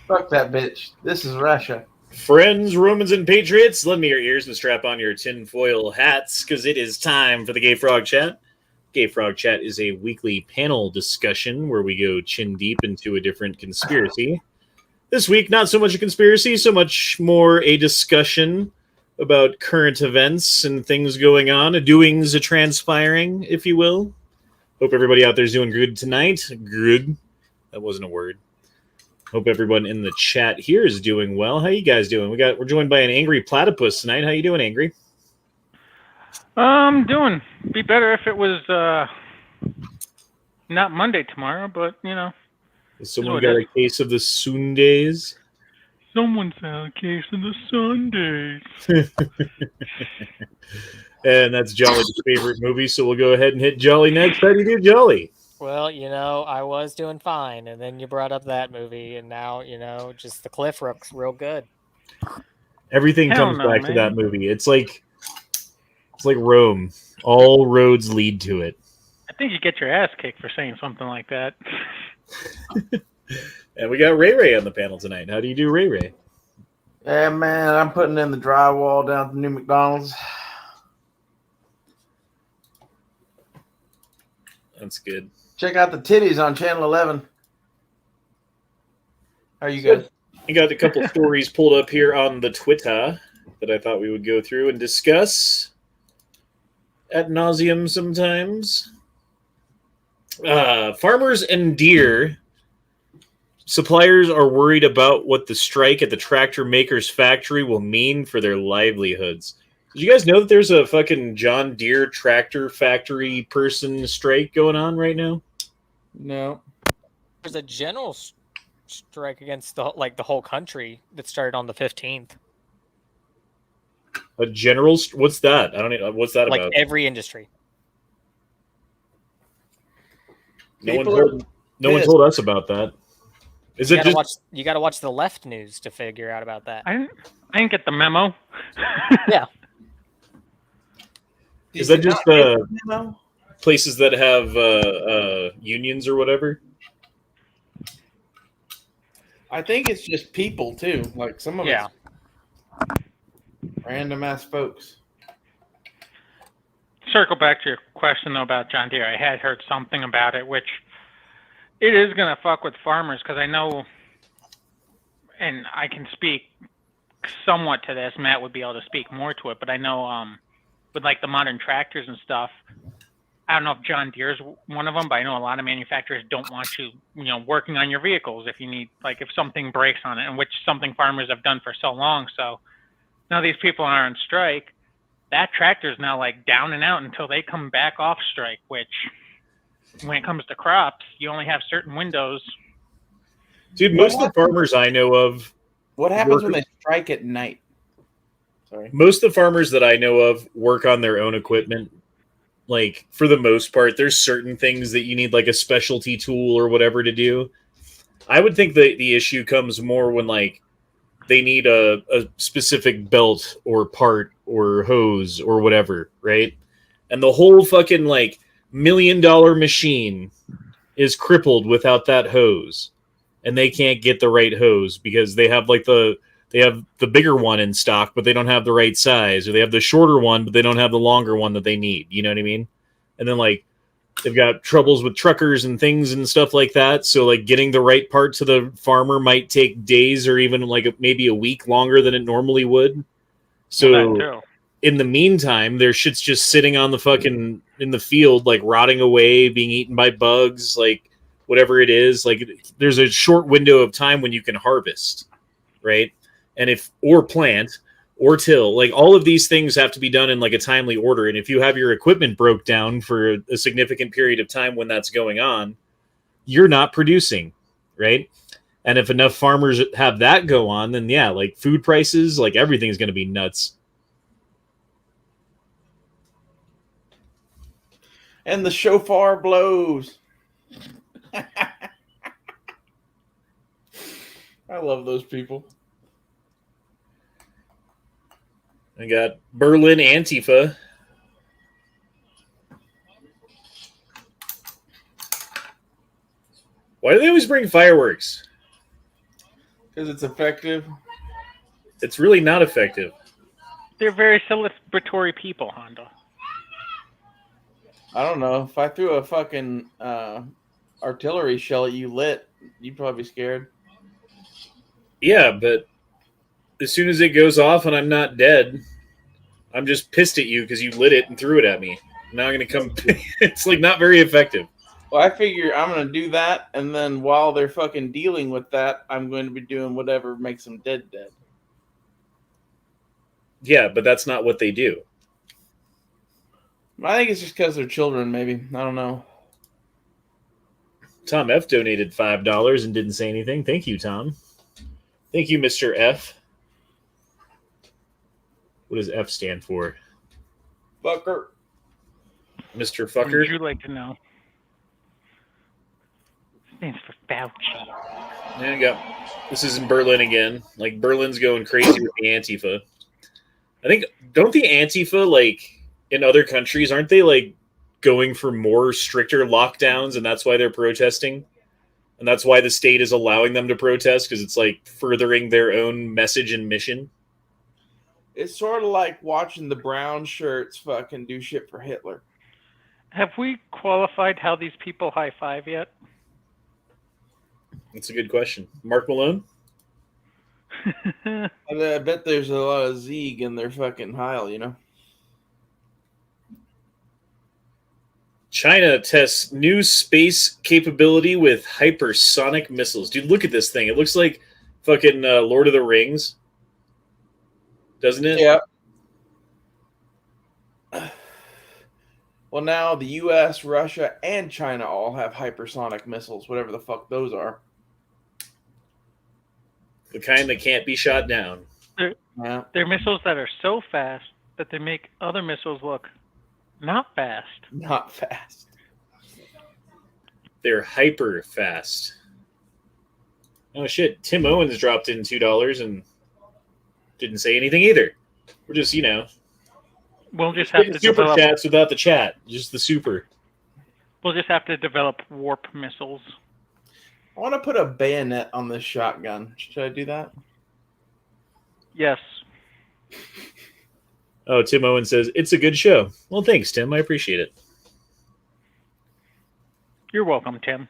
Fuck that bitch. This is Russia. Friends, Romans, and Patriots, lend me your ears and strap on your tinfoil hats, because it is time for the Gay Frog Chat. Gay Frog Chat is a weekly panel discussion where we go chin deep into a different conspiracy. This week, not so much a conspiracy, so much more a discussion about current events and things going on, a doings, a transpiring, if you will. Hope everybody out there is doing good tonight. Good. That wasn't a word. Hope everyone in the chat here is doing well. How you guys doing? We're joined by an angry platypus tonight. How you doing, Angry? Doing. Be better if it was not Monday tomorrow, but you know. Has someone got a case of the Sundays? Someone's had a case of the Sundays. And that's Jolly's favorite movie, so we'll go ahead and hit Jolly next. How do you do, Jolly? Well, you know, I was doing fine, and then you brought up that movie, and now, you know, just the cliff looks real good. Everything comes back to that movie. It's like Rome. All roads lead to it. I think you get your ass kicked for saying something like that. And we got Ray Ray on the panel tonight. How do you do, Ray Ray? Yeah, man, I'm putting in the drywall down at the new McDonald's. That's good. Check out the titties on Channel 11. How are you guys? I got a couple stories pulled up here on the Twitter that I thought we would go through and discuss ad nauseum sometimes. Farmers and deer suppliers are worried about what the strike at the tractor maker's factory will mean for their livelihoods. Did you guys know that there's a fucking John Deere tractor factory person strike going on right now? No. There's a general strike against the whole country that started on the 15th. A general? What's that? I don't know. What's that about? Like every industry. No one told us about that. You gotta watch the left news to figure out about that. I didn't get the memo. Yeah. Is that just places that have unions or whatever? I think it's just people too. Like some of us, random ass folks. Circle back to your question though about John Deere. I had heard something about it, which it is gonna fuck with farmers because I know, and I can speak somewhat to this. Matt would be able to speak more to it, but I know with like the modern tractors and stuff, I don't know if John Deere's one of them, but I know a lot of manufacturers don't want you, working on your vehicles if you need, like if something breaks on it, and which something farmers have done for so long. So now these people are on strike. That tractor's now like down and out until they come back off strike, which when it comes to crops, you only have certain windows. Dude, most of the farmers I know of... What happens when they strike at night? Sorry. Most of the farmers that I know of work on their own equipment. Like, for the most part, there's certain things that you need, like, a specialty tool or whatever to do. I would think that the issue comes more when, like, they need a specific belt or part or hose or whatever, right? And the whole fucking, like, $1 million machine is crippled without that hose. And they can't get the right hose because they have, like, they have the bigger one in stock, but they don't have the right size. Or they have the shorter one, but they don't have the longer one that they need. You know what I mean? And then, like, they've got troubles with truckers and things and stuff like that. So, like, getting the right part to the farmer might take days or even, like, maybe a week longer than it normally would. So, in the meantime, their shit's just sitting on the fucking, in the field, like, rotting away, being eaten by bugs, like, whatever it is. Like, there's a short window of time when you can harvest, right? And or plant or till, like all of these things have to be done in like a timely order. And if you have your equipment broke down for a significant period of time when that's going on, you're not producing, right? And if enough farmers have that go on, then yeah, like food prices, like everything is going to be nuts. And the shofar blows. I love those people. I got Berlin Antifa. Why do they always bring fireworks? Because it's effective. It's really not effective. They're very celebratory people, Honda. I don't know. If I threw a fucking artillery shell at you lit, you'd probably be scared. Yeah, but as soon as it goes off and I'm not dead, I'm just pissed at you because you lit it and threw it at me. Now I'm going to come... It's like not very effective. Well, I figure I'm going to do that, and then while they're fucking dealing with that, I'm going to be doing whatever makes them dead. Yeah, but that's not what they do. I think it's just because they're children, maybe. I don't know. Tom F. donated $5 and didn't say anything. Thank you, Tom. Thank you, Mr. F. What does F stand for? Fucker. Mr. Would Fucker? you like to know? It stands for Fauci. There you go. This is in Berlin again. Like, Berlin's going crazy with the Antifa. I think, don't the Antifa, like, in other countries, aren't they, like, going for more stricter lockdowns, and that's why they're protesting? And that's why the state is allowing them to protest, because it's, like, furthering their own message and mission? It's sort of like watching the brown shirts fucking do shit for Hitler. Have we qualified how these people high five yet? That's a good question. Mark Malone? And I bet there's a lot of Zeeg in their fucking Heil, you know? China tests new space capability with hypersonic missiles. Dude, look at this thing. It looks like fucking Lord of the Rings. Doesn't it? Yeah. Well, now the U.S., Russia, and China all have hypersonic missiles, whatever the fuck those are. The kind that can't be shot down. Yeah. They're missiles that are so fast that they make other missiles look not fast. Not fast. They're hyper fast. Oh shit, Tim Owens dropped in $2 and didn't say anything either. We're just, We'll just have to super develop. chats without the chat. Just the super. We'll just have to develop warp missiles. I want to put a bayonet on this shotgun. Should I do that? Yes. Oh, Tim Owens says, it's a good show. Well, thanks, Tim. I appreciate it. You're welcome, Tim.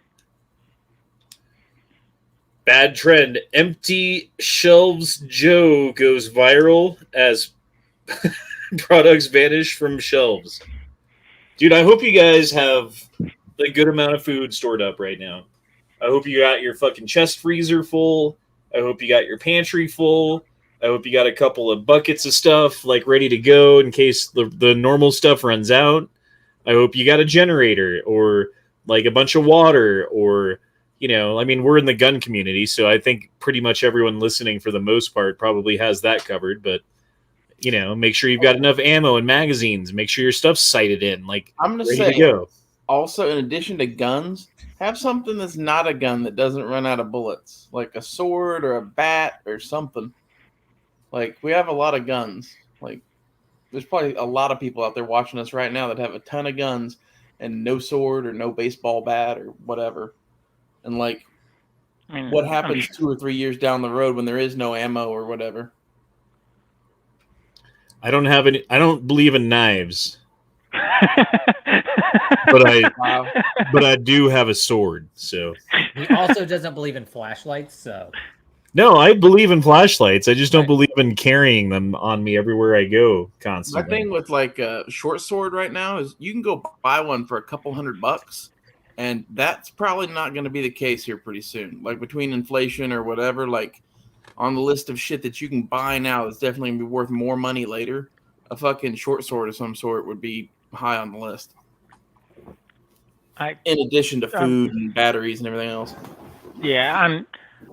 Bad trend. Empty shelves Joe goes viral as products vanish from shelves. Dude, I hope you guys have a good amount of food stored up right now. I hope you got your fucking chest freezer full. I hope you got your pantry full. I hope you got a couple of buckets of stuff like ready to go in case the normal stuff runs out. I hope you got a generator or like a bunch of water or, we're in the gun community, so I think pretty much everyone listening for the most part probably has that covered. But, make sure you've got enough ammo and magazines. Make sure your stuff's sighted in, like I'm going to ready say, to go. Also, in addition to guns, have something that's not a gun that doesn't run out of bullets, like a sword or a bat or something. Like, we have a lot of guns. Like, there's probably a lot of people out there watching us right now that have a ton of guns and no sword or no baseball bat or whatever. And, like, what happens 2 or 3 years down the road when there is no ammo or whatever? I don't believe in knives. But I do have a sword, so. He also doesn't believe in flashlights, so. No, I believe in flashlights. I just don't believe in carrying them on me everywhere I go constantly. My thing with like a short sword right now is you can go buy one for a couple $100, and that's probably not going to be the case here pretty soon. Like between inflation or whatever, like on the list of shit that you can buy now that's definitely going to be worth more money later, a fucking short sword of some sort would be high on the list. In addition to food and batteries and everything else. Yeah,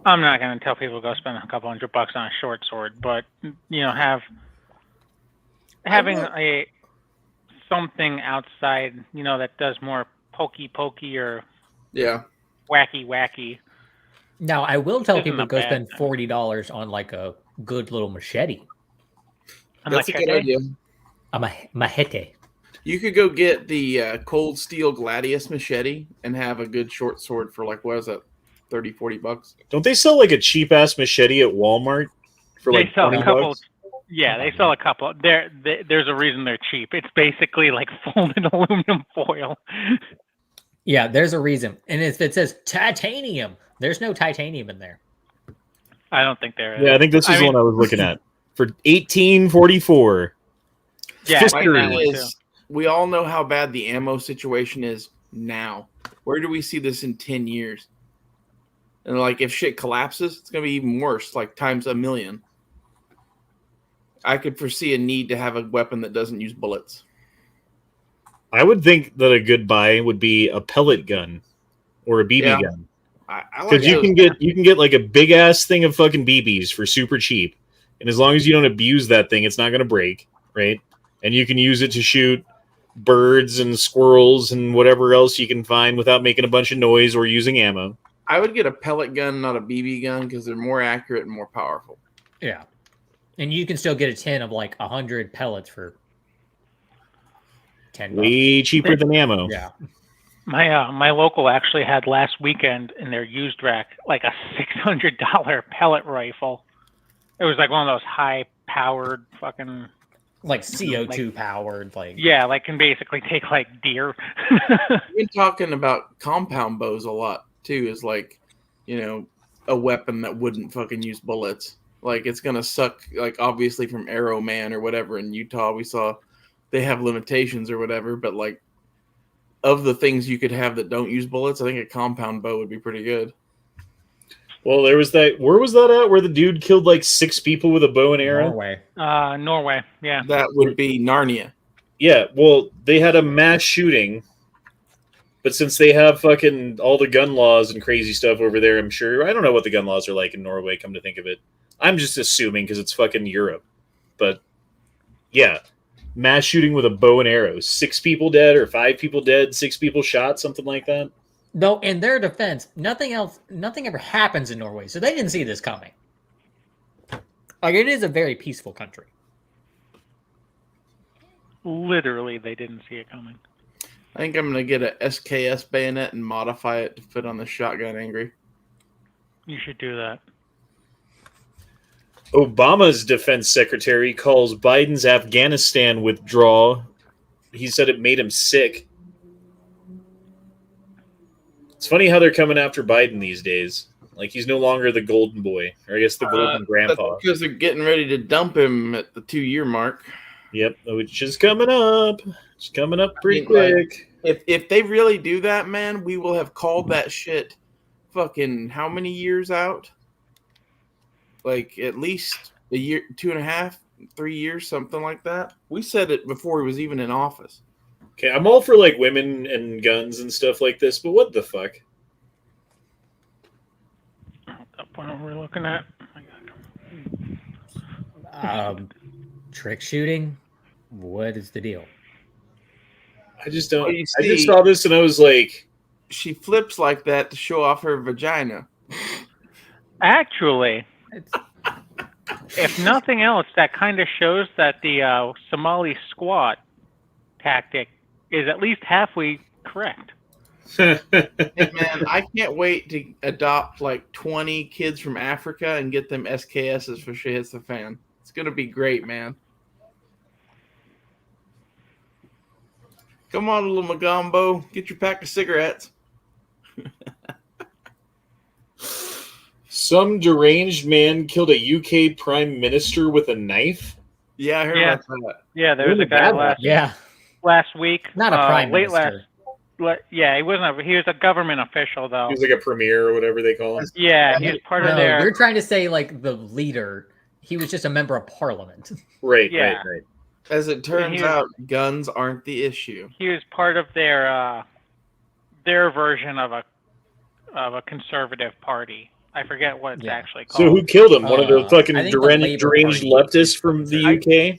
I'm not going to tell people to go spend a couple $100 on a short sword, but having a something outside, that does more pokey or wacky. Now, I will tell Isn't people a to go bad spend thing. $40 on like a good little machete. That's a good idea. A machete. You could go get the Cold Steel Gladius machete and have a good short sword for like, what is that, $30-$40. Don't they sell like a cheap ass machete at Walmart for They like sell a $20? couple. Yeah, they sell a couple. There's a reason they're cheap. It's basically like folded aluminum foil. Yeah, there's a reason. And if it says titanium, there's no titanium in there. I don't think there is. Yeah, I think this is the one I was looking at for 1844. Yeah, My that thing one too. is, we all know how bad the ammo situation is now. Where do we see this in 10 years? And like, if shit collapses, it's gonna be even worse, like times a million. I could foresee a need to have a weapon that doesn't use bullets. I would think that a good buy would be a pellet gun or a BB Yeah. gun. I like Because those. you can get like a big ass thing of fucking BBs for super cheap, and as long as you don't abuse that thing, it's not gonna break, right? And you can use it to shoot birds and squirrels and whatever else you can find without making a bunch of noise or using ammo. I would get a pellet gun, not a BB gun, because they're more accurate and more powerful. Yeah. And you can still get a tin of like 100 pellets for $10. Way cheaper than ammo. Yeah. My local actually had last weekend in their used rack like a $600 pellet rifle. It was like one of those high powered fucking Like CO2 powered, like yeah, like can basically take like deer. We've been talking about compound bows a lot too. Is like, a weapon that wouldn't fucking use bullets. Like it's gonna suck. Like obviously from Arrow Man or whatever in Utah, we saw they have limitations or whatever. But like, of the things you could have that don't use bullets, I think a compound bow would be pretty good. Well, there was that. Where was that at? Where the dude killed like 6 people with a bow and arrow? Norway. Norway, yeah. That would be Narnia. Yeah. Well, they had a mass shooting, but since they have fucking all the gun laws and crazy stuff over there, I'm sure. I don't know what the gun laws are like in Norway. Come to think of it, I'm just assuming because it's fucking Europe. But yeah, mass shooting with a bow and arrow. 6 people dead or 5 people dead, 6 people shot, something like that. Though in their defense, nothing ever happens in Norway, so they didn't see this coming. Like it is a very peaceful country. Literally, they didn't see it coming. I think I'm gonna get a SKS bayonet and modify it to fit on the shotgun angry. You should do that. Obama's defense secretary calls Biden's Afghanistan withdrawal. He said it made him sick. It's funny how they're coming after Biden these days. Like he's no longer the golden boy, or I guess the golden grandpa. That's because they're getting ready to dump him at the 2-year mark. Yep, which is coming up. It's coming up pretty Like, quick. if they really do that, man, we will have called that shit fucking how many years out? Like at least a year, 2.5, 3 years, something like that. We said it before he was even in office. Okay, I'm all for like women and guns and stuff like this, but what the fuck? What are we looking at? Trick shooting? What is the deal? I just don't. Well, you I just see- saw this and I was like, She flips like that to show off her vagina. Actually, if nothing else, that kind of shows that the Somali squat tactic is at least halfway correct. Hey, man, I can't wait to adopt like 20 kids from Africa and get them SKSs for shit hits the fan. It's gonna be great, man. Come on, little Magombo, get your pack of cigarettes. some deranged man killed a UK prime minister with a knife. Yeah, I heard Yeah. about that. Yeah, there was Really a guy bad. Yeah, last week. not a prime late minister. yeah, he wasn't. He was a government official though. He was like a premier or whatever they call him. Yeah, he was part of No, their. you're trying to say like the leader. He was just a member of parliament. Right, Yeah. right. As it turns he was- out, guns aren't the issue. He was part of their version of a conservative party. I forget what it's Yeah. actually called. So who killed him? One of the fucking I think the deranged Labour leftists from the UK?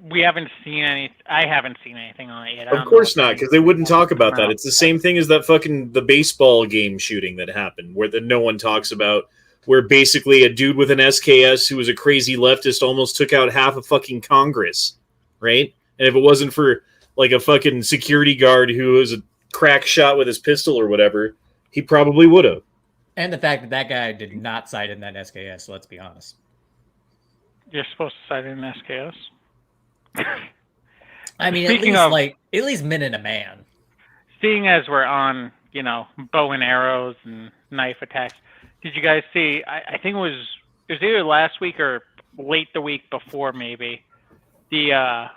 We haven't seen any. I haven't seen anything on it yet. I Of don't know course if not, any- because they wouldn't talk about that. No. It's the same thing as that fucking the baseball game shooting that happened, where no one talks about, where basically a dude with an SKS who was a crazy leftist almost took out half of fucking Congress, right? And if it wasn't for like a fucking security guard who was a crack shot with his pistol or whatever, he probably would have. And the fact that that guy did not cite in that SKS, let's be honest. You're supposed to cite in SKS. I mean, Speaking at of- least men and a man. Seeing as we're on, bow and arrows and knife attacks, did you guys see? I think it was either last week or late the week before, maybe. The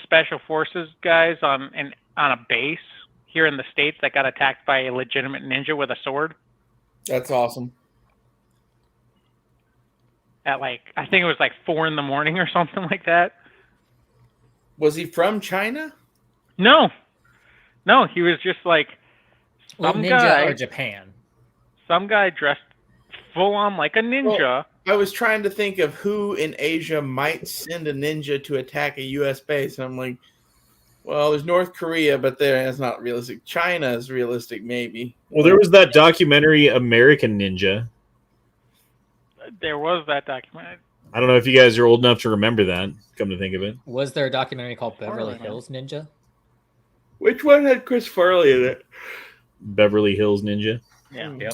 special forces guys on a base here in the States that got attacked by a legitimate ninja with a sword That's awesome. at I think it was 4 a.m. or something like that. Was he from China? No, he was just some Ninja guy or Japan. Some guy dressed full on like a ninja. Well, I was trying to think of who in Asia might send a ninja to attack a U.S. base. And I'm like, well, there's North Korea, but that's not realistic. China is realistic, maybe. Well, there was that documentary American Ninja. There was that document. I don't know if you guys are old enough to remember that, come to think of it. Was there a documentary called Beverly Farley, Hills Ninja? Which one had Chris Farley in it? Beverly Hills Ninja. Yeah. Yep.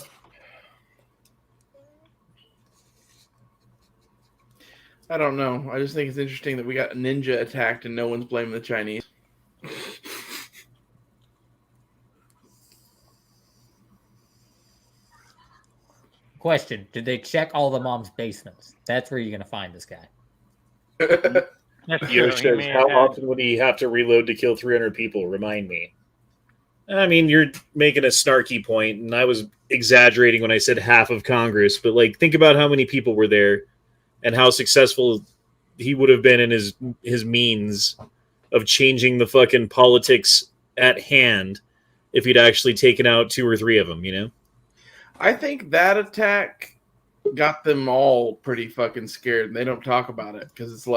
I don't know. I just think it's interesting that we got a ninja attacked and no one's blaming the Chinese. Question: did they check all the mom's basements? That's where you're gonna find this guy. That's Yo true. He says, may how have had- often would he have to reload to kill 300 people? Remind me. I mean, you're making a snarky point, and I was exaggerating when I said half of Congress, but think about how many people were there and how successful he would have been in his means of changing the fucking politics at hand if he'd actually taken out 2 or 3 of them, I think that attack got them all pretty fucking scared. They don't talk about it because it's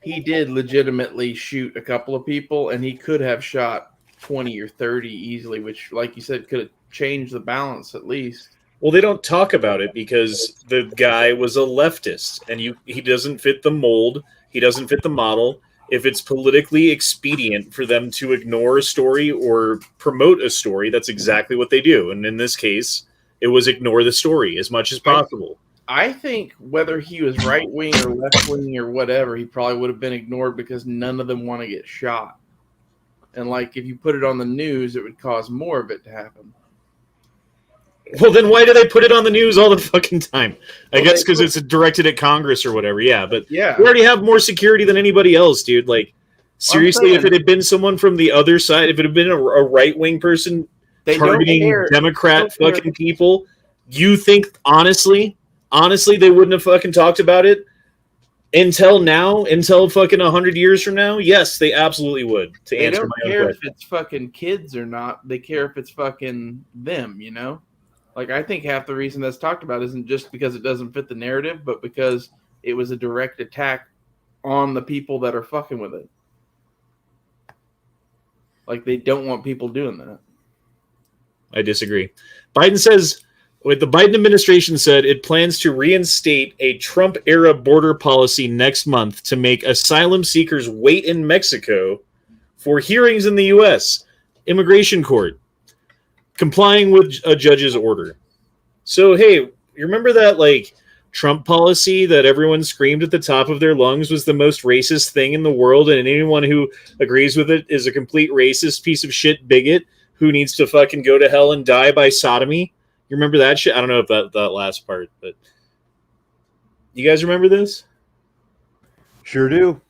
he did legitimately shoot a couple of people and he could have shot 20 or 30 easily, which, like you said, could have changed the balance at least. Well, they don't talk about it because the guy was a leftist, and he doesn't fit the mold. He doesn't fit the model. If it's politically expedient for them to ignore a story or promote a story, that's exactly what they do. And in this case, it was ignore the story as much as possible. I think whether he was right wing or left wing or whatever, he probably would have been ignored because none of them want to get shot. And if you put it on the news, it would cause more of it to happen. Well, then why do they put it on the news all the fucking time? I Well, guess because it's directed at Congress or whatever. Yeah, but Yeah. we already have more security than anybody else, dude. Seriously, if saying- it had been someone from the other side, if it had been a right-wing person They don't targeting care. Democrat They don't fucking people, you think, honestly, they wouldn't have fucking talked about it until now, until fucking 100 years from now? Yes, they absolutely would, to They answer don't my own care question. if it's fucking kids or not. They care if it's fucking them, I think half the reason that's talked about isn't just because it doesn't fit the narrative, but because it was a direct attack on the people that are fucking with it. They don't want people doing that. I disagree. Biden says, what the Biden administration said, it plans to reinstate a Trump-era border policy next month to make asylum seekers wait in Mexico for hearings in the U.S. immigration court, complying with a judge's order. So, hey, you remember that, Trump policy that everyone screamed at the top of their lungs was the most racist thing in the world, and anyone who agrees with it is a complete racist piece of shit bigot who needs to fucking go to hell and die by sodomy? You remember that shit? I don't know if that last part, but you guys remember this? Sure do.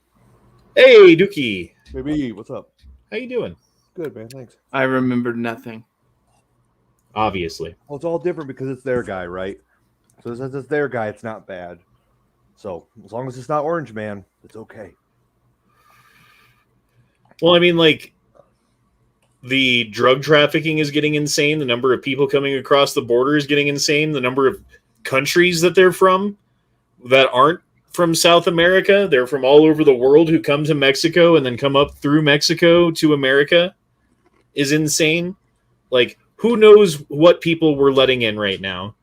Hey, Dookie. Maybe. What's up? How you doing? Good, man. Thanks. I remember nothing. Obviously. Well, it's all different because it's their guy, right? So since it's their guy, it's not bad. So as long as it's not Orange Man, it's okay. Well, I mean, the drug trafficking is getting insane. The number of people coming across the border is getting insane. The number of countries that they're from that aren't from South America, they're from all over the world who come to Mexico and then come up through Mexico to America is insane. Who knows what people we're letting in right now?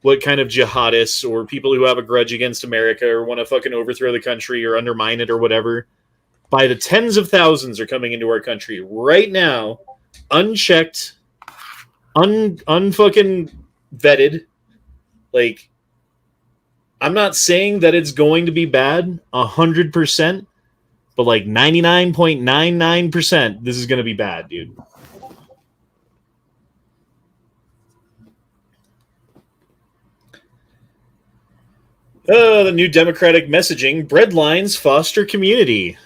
What kind of jihadists or people who have a grudge against America or want to fucking overthrow the country or undermine it or whatever. By the tens of thousands are coming into our country right now, unchecked, unfucking vetted. Like, I'm not saying that it's going to be bad 100%, but like 99.99%, this is going to be bad, dude. The new democratic messaging: breadlines foster community.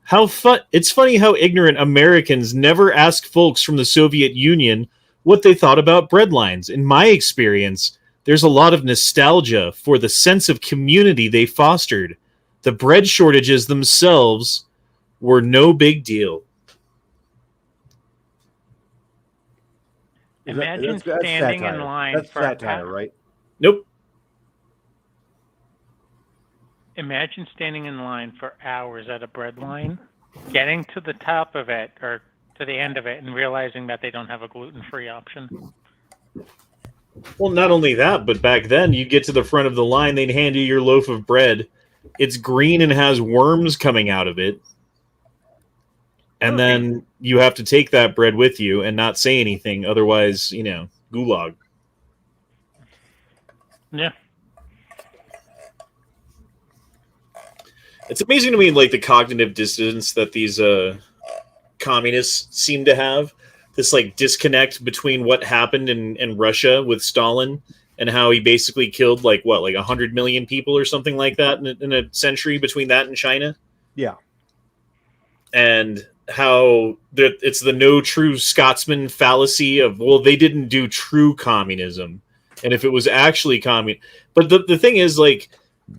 It's funny how ignorant Americans never ask folks from the Soviet Union what they thought about breadlines. In my experience, there's a lot of nostalgia for the sense of community they fostered. The bread shortages themselves were no big deal. Imagine that's standing in satire. line That's for satire, right? Nope. Imagine standing in line for hours at a bread line, getting to the top of it or to the end of it and realizing that they don't have a gluten-free option. Well, not only that, but back then, you get to the front of the line, they'd hand you your loaf of bread. It's green and has worms coming out of it. And then you have to take that bread with you and not say anything. Otherwise, gulag. Yeah. It's amazing to me, like, the cognitive dissonance that these communists seem to have. This, like, disconnect between what happened in Russia with Stalin and how he basically killed, like 100 million people or something like that in a century between that and China. Yeah. And how it's the no true Scotsman fallacy of, well, they didn't do true communism. And if it was actually But the thing is, like,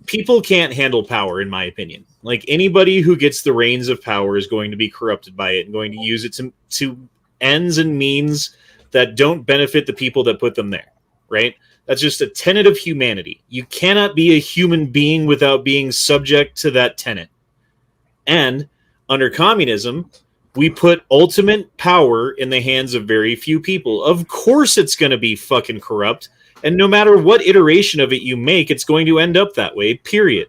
people can't handle power, in my opinion. Like, anybody who gets the reins of power is going to be corrupted by it and going to use it to ends and means that don't benefit the people that put them there, right? That's just a tenet of humanity. You cannot be a human being without being subject to that tenet. And under communism, we put ultimate power in the hands of very few people. Of course it's going to be fucking corrupt. And no matter what iteration of it you make, it's going to end up that way, period.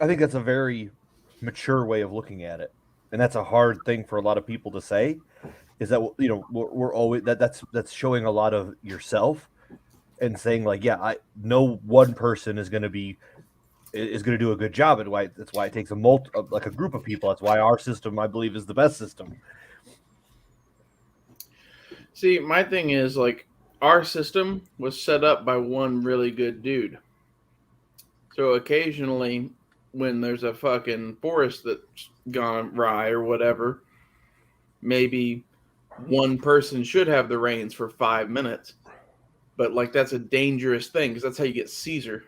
I think that's a very mature way of looking at it. And that's a hard thing for a lot of people to say, is that, we're always, that's showing a lot of yourself and saying, like, yeah, no one person is going to do a good job. And that's why it takes a group of people. That's why our system, I believe, is the best system. See, my thing is, like, our system was set up by one really good dude. So occasionally, when there's a fucking forest that's gone awry or whatever, maybe one person should have the reins for 5 minutes. But, like, that's a dangerous thing, because that's how you get Caesar.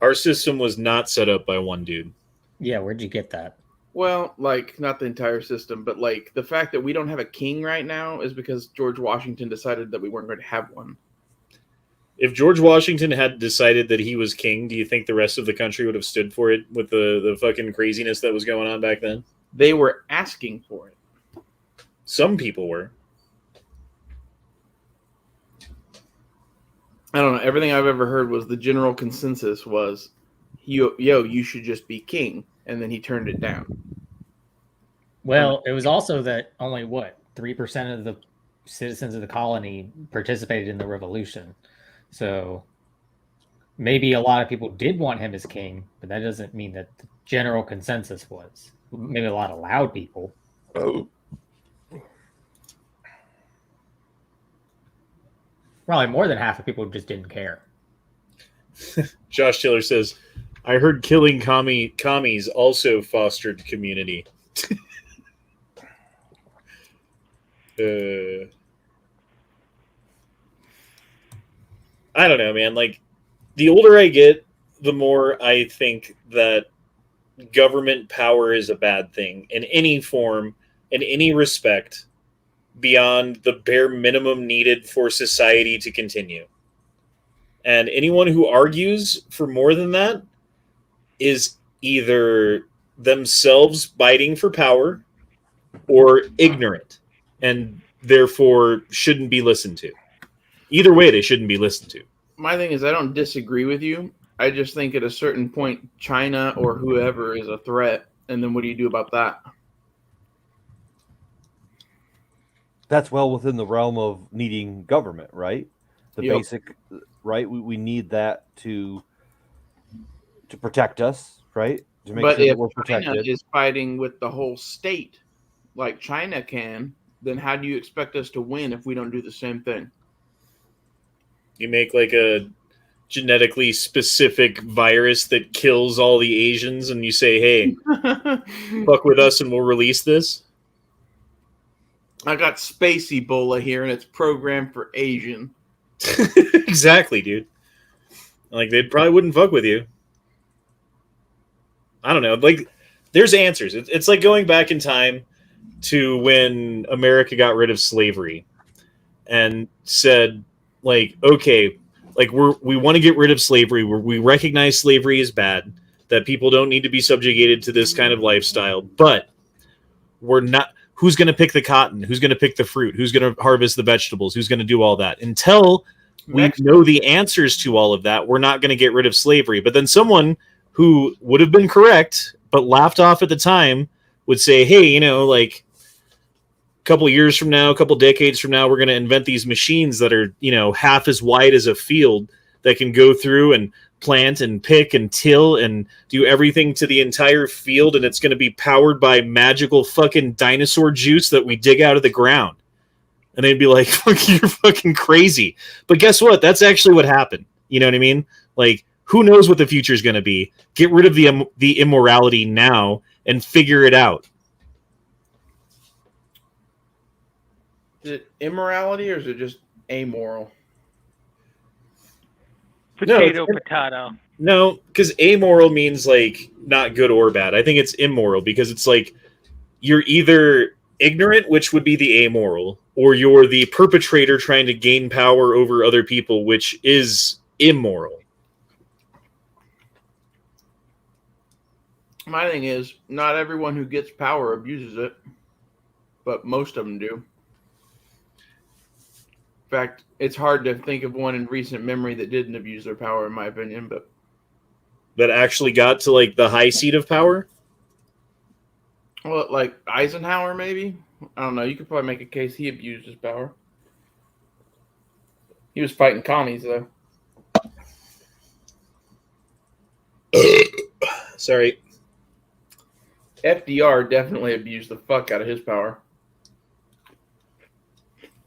Our system was not set up by one dude. Yeah, where'd you get that? Well, like, not the entire system, but, like, the fact that we don't have a king right now is because George Washington decided that we weren't going to have one. If George Washington had decided that he was king, do you think the rest of the country would have stood for it with the fucking craziness that was going on back then? They were asking for it. Some people were. I don't know. Everything I've ever heard was the general consensus was, you should just be king. And then he turned it down. Well, it was also that only 3% of the citizens of the colony participated in the revolution. So maybe a lot of people did want him as king, but that doesn't mean that the general consensus was. Maybe a lot of loud people. Oh. Probably more than half of people just didn't care. Josh Taylor says, I heard killing commies also fostered community. I don't know, man. Like, the older I get, the more I think that government power is a bad thing in any form, in any respect, beyond the bare minimum needed for society to continue. And anyone who argues for more than that is either themselves biting for power or ignorant and therefore shouldn't be listened to. Either way, they shouldn't be listened to. My thing is, I don't disagree with you. I just think at a certain point, China or whoever is a threat, And then what do you do about that? That's well within the realm of needing government, right? The Yep. basic, right? We need that to protect us, right? To make But sure that if we're China protected. is fighting with the whole state, like China can, then how do you expect us to win if we don't do the same thing? You make like a genetically specific virus that kills all the Asians, and you say, "Hey, fuck with us, and we'll release this." I got space Ebola here, and it's programmed for Asian. Exactly, dude. Like they probably wouldn't fuck with you. I don't know. Like there's answers. It's like going back in time to when America got rid of slavery and said, like, okay, like we want to get rid of slavery. We recognize slavery is bad, that people don't need to be subjugated to this kind of lifestyle, but we're not. Who's going to pick the cotton? Who's going to pick the fruit? Who's going to harvest the vegetables? Who's going to do all that? Until we know the answers to all of that, we're not going to get rid of slavery. But then someone who would have been correct but laughed off at the time would say, hey, you know, like a couple of years from now, a couple of decades from now, we're going to invent these machines that are, you know, half as wide as a field that can go through and plant and pick and till and do everything to the entire field, and it's going to be powered by magical fucking dinosaur juice that we dig out of the ground. And they'd be like, you're fucking crazy. But guess what? That's actually what happened. You know what I mean? Like, who knows what the future is going to be? Get rid of the immorality now and figure it out. Is it immorality or is it just amoral? Potato. No, because amoral means like not good or bad. I think it's immoral because it's like you're either ignorant, which would be the amoral, or you're the perpetrator trying to gain power over other people, which is immoral. My thing is, not everyone who gets power abuses it, but most of them do. In fact, it's hard to think of one in recent memory that didn't abuse their power, in my opinion. But that actually got to like the high seat of power. Well, like Eisenhower, maybe. I don't know. You could probably make a case he abused his power. He was fighting commies, though. Sorry. FDR definitely abused the fuck out of his power.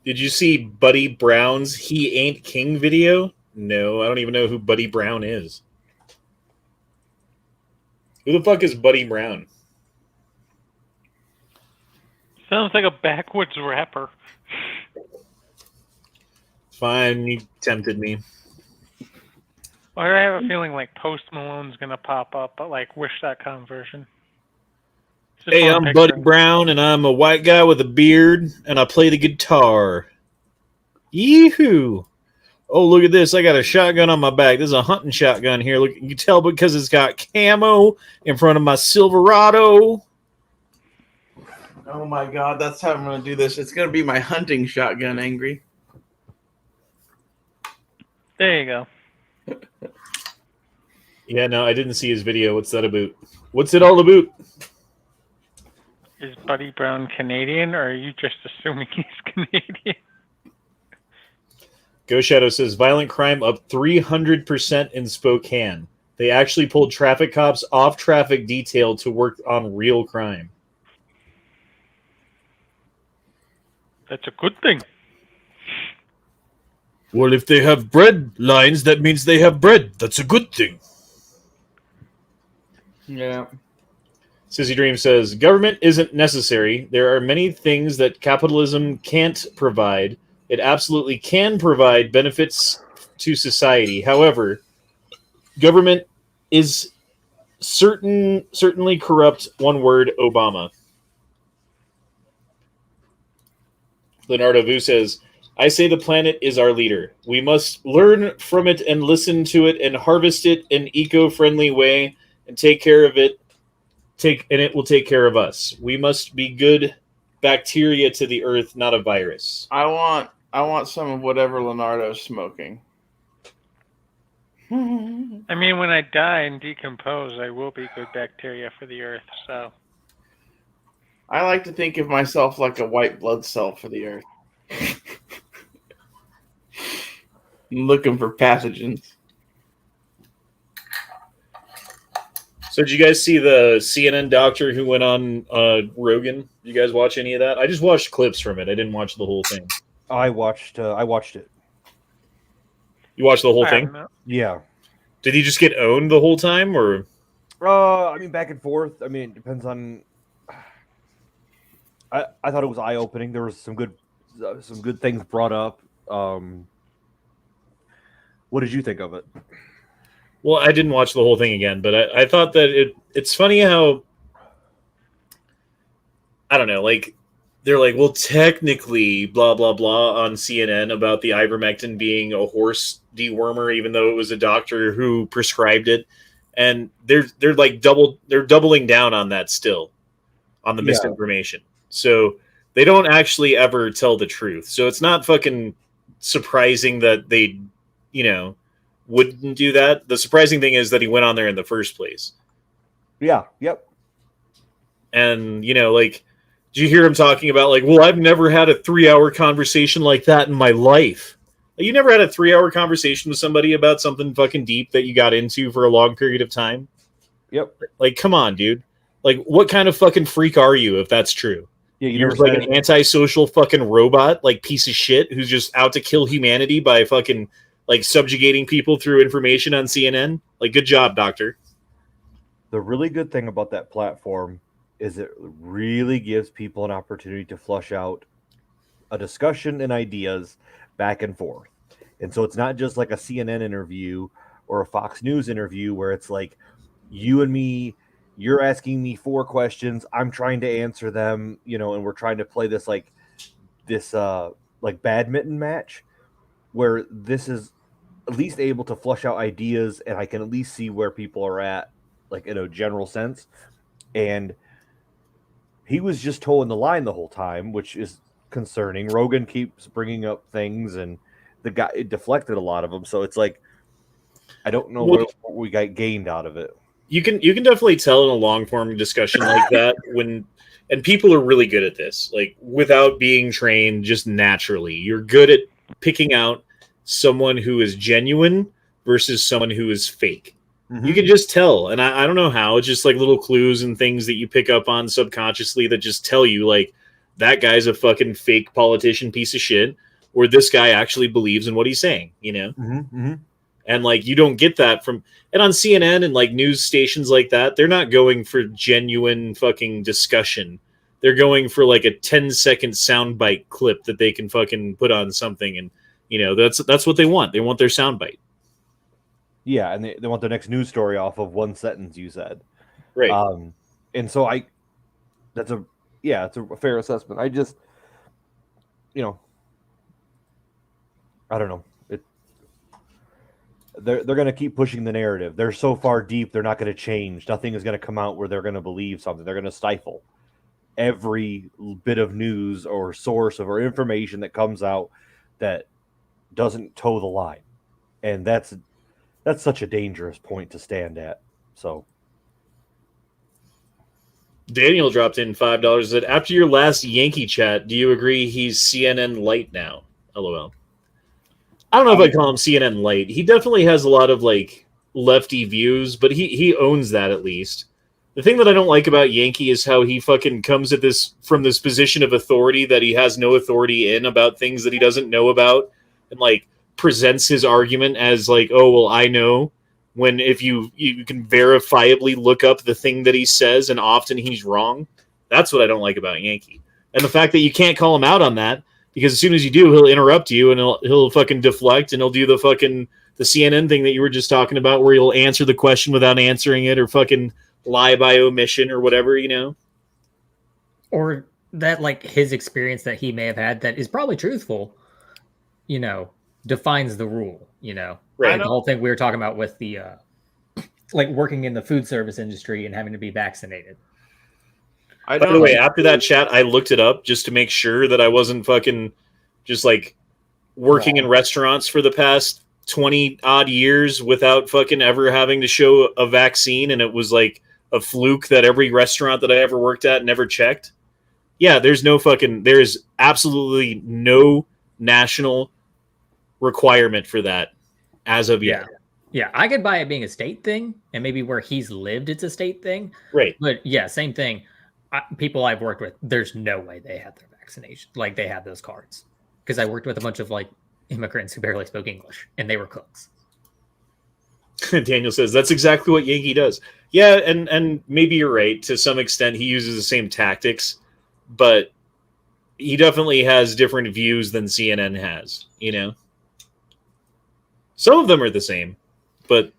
Did you see Buddy Brown's He Ain't King video? No, I don't even know who Buddy Brown is. Who the fuck is Buddy Brown? Sounds like a backwoods rapper. Fine, you tempted me. Well, I have a feeling like Post Malone's gonna pop up, but like Wish.com version. Just Hey, one I'm picture. Buddy Brown, and I'm a white guy with a beard, and I play the guitar. Yee-hoo! Oh, look at this. I got a shotgun on my back. This is a hunting shotgun here. Look, you can tell because it's got camo in front of my Silverado. Oh my god, that's how I'm going to do this. It's going to be my hunting shotgun, Angry. There you go. Yeah, no, I didn't see his video. What's that about? What's it all about? Is Buddy Brown Canadian, or are you just assuming he's Canadian? Ghost Shadow says, violent crime up 300% in Spokane. They actually pulled traffic cops off traffic detail to work on real crime. That's a good thing. Well, if they have bread lines, that means they have bread. That's a good thing. Yeah. Sissy Dream says, government isn't necessary. There are many things that capitalism can't provide. It absolutely can provide benefits to society. However, government is certainly corrupt. One word, Obama. Leonardo Vu says, I say the planet is our leader. We must learn from it and listen to it and harvest it in an eco-friendly way and take care of it. And it will take care of us. We must be good bacteria to the earth, not a virus. I want some of whatever Leonardo's smoking. I mean, when I die and decompose, I will be good bacteria for the earth. So I like to think of myself like a white blood cell for the earth. Looking for pathogens. So did you guys see the CNN doctor who went on Rogan? Did you guys watch any of that? I just watched clips from it. I didn't watch the whole thing. I watched it. You watched the whole I thing? don't know. Yeah. Did he just get owned the whole time, or? I mean, back and forth. I mean, it depends on. I thought it was eye opening. There was some good things brought up. What did you think of it? Well, I didn't watch the whole thing again, but I thought that it's funny how, I don't know, like, they're like, well, technically, blah, blah, blah on CNN about the ivermectin being a horse dewormer, even though it was a doctor who prescribed it. And they're doubling down on that still, on the misinformation. So they don't actually ever tell the truth. So it's not fucking surprising that they, wouldn't do that. The surprising thing is that he went on there in the first place. Yeah. Yep. And, like, did you hear him talking about, like, well, I've never had a 3-hour conversation like that in my life. You never had a 3-hour conversation with somebody about something fucking deep that you got into for a long period of time? Yep. Like, come on, dude. Like, what kind of fucking freak are you if that's true? Yeah, You're like an antisocial fucking robot, like, piece of shit who's just out to kill humanity by fucking, like, subjugating people through information on CNN? Like, good job, doctor. The really good thing about that platform is it really gives people an opportunity to flush out a discussion and ideas back and forth. And so it's not just like a CNN interview or a Fox News interview where it's like you and me, you're asking me 4 questions, I'm trying to answer them, and we're trying to play this like badminton match where this is at least able to flush out ideas and I can at least see where people are at, like in a general sense. And he was just towing the line the whole time, which is concerning. Rogan keeps bringing up things, and it deflected a lot of them. So it's like, I don't know what we got gained out of it. You can definitely tell in a long form discussion like that and people are really good at this, like without being trained, just naturally. You're good at picking out someone who is genuine versus someone who is fake. Mm-hmm. You can just tell, and I don't know how. It's just like little clues and things that you pick up on subconsciously that just tell you, like, that guy's a fucking fake politician piece of shit, or this guy actually believes in what he's saying, Mm-hmm, mm-hmm. And, like, you don't get that and on CNN and, like, news stations like that, they're not going for genuine fucking discussion. They're going for, like, a 10-second soundbite clip that they can fucking put on something, and, that's what they want. They want their soundbite. Yeah, and they want the next news story off of one sentence you said. Right. And so it's a fair assessment. I just, I don't know. They're going to keep pushing the narrative. They're so far deep, they're not going to change. Nothing is going to come out where they're going to believe something. They're going to stifle every bit of news or source or information that comes out that doesn't toe the line. And that's such a dangerous point to stand at. So Daniel dropped in $5 that after your last Yankee chat, do you agree he's CNN light now? LOL. I don't know if I call him CNN light. He definitely has a lot of like lefty views, but he owns that at least. The thing that I don't like about Yankee is how he fucking comes at this from this position of authority that he has no authority in about things that he doesn't know about, and like presents his argument as like, oh, well, I know, when if you can verifiably look up the thing that he says, and often he's wrong. That's what I don't like about Yankee. And the fact that you can't call him out on that, because as soon as you do, he'll interrupt you and he'll fucking deflect, and he'll do the CNN thing that you were just talking about, where he'll answer the question without answering it, or fucking lie by omission or whatever, Or that, like, his experience that he may have had that is probably truthful, defines the rule, Right. Like the whole thing we were talking about with the like working in the food service industry and having to be vaccinated. By the way, after that chat, I looked it up just to make sure that I wasn't fucking just like working in restaurants for the past 20 odd years without fucking ever having to show a vaccine, and it was like a fluke that every restaurant that I ever worked at never checked. Yeah, there's absolutely no national requirement for that as of yet. Yeah, I could buy it being a state thing, and maybe where he's lived, it's a state thing. Right. But yeah, same thing. People I've worked with, there's no way they had their vaccination. Like, they had those cards. Because I worked with a bunch of, like, immigrants who barely spoke English, and they were cooks. Daniel says, that's exactly what Yankee does. Yeah, and maybe you're right. To some extent, he uses the same tactics, but he definitely has different views than CNN has, you know? Some of them are the same. But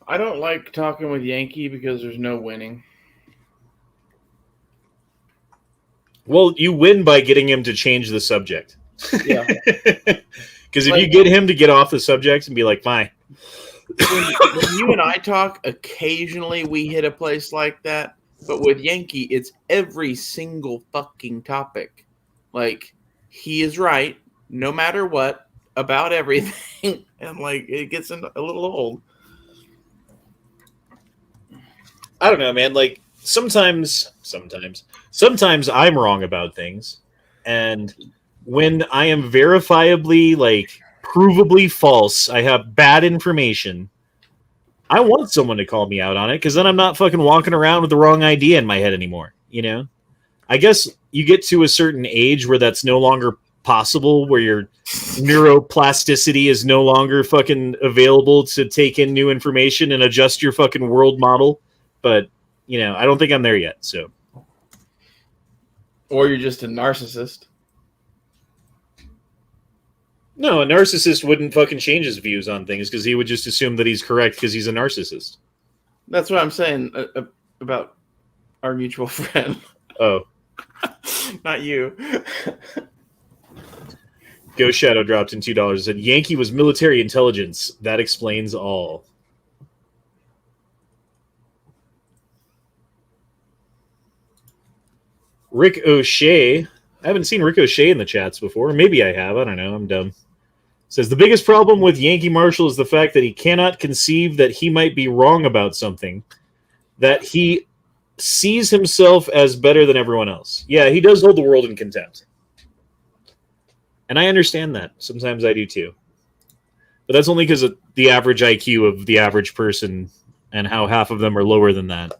I don't like talking with Yankee because there's no winning. Well, you win by getting him to change the subject. Yeah. Because if you get him to get off the subject and be like, fine. When you and I talk, occasionally we hit a place like that. But with Yankee, it's every single fucking topic. Like, he is right, no matter what, about everything. And, like, it gets a little old. I don't know, man. Like, sometimes I'm wrong about things. And when I am verifiably, like, provably false, I have bad information, I want someone to call me out on it, because then I'm not fucking walking around with the wrong idea in my head anymore, you know? I guess you get to a certain age where that's no longer possible, where your neuroplasticity is no longer fucking available to take in new information and adjust your fucking world model. But, you know, I don't think I'm there yet, so. Or you're just a narcissist. No, a narcissist wouldn't fucking change his views on things because he would just assume that he's correct because he's a narcissist. That's what I'm saying about our mutual friend. Oh. Not you. Ghost Shadow dropped in $2 and said, Yankee was military intelligence. That explains all. Rick O'Shea. I haven't seen Rick O'Shea in the chats before. Maybe I have. I don't know. I'm dumb. Says, the biggest problem with Yankee Marshall is the fact that he cannot conceive that he might be wrong about something, that he sees himself as better than everyone else. Yeah, he does hold the world in contempt. And I understand that. Sometimes I do too. But that's only because of the average IQ of the average person and how half of them are lower than that.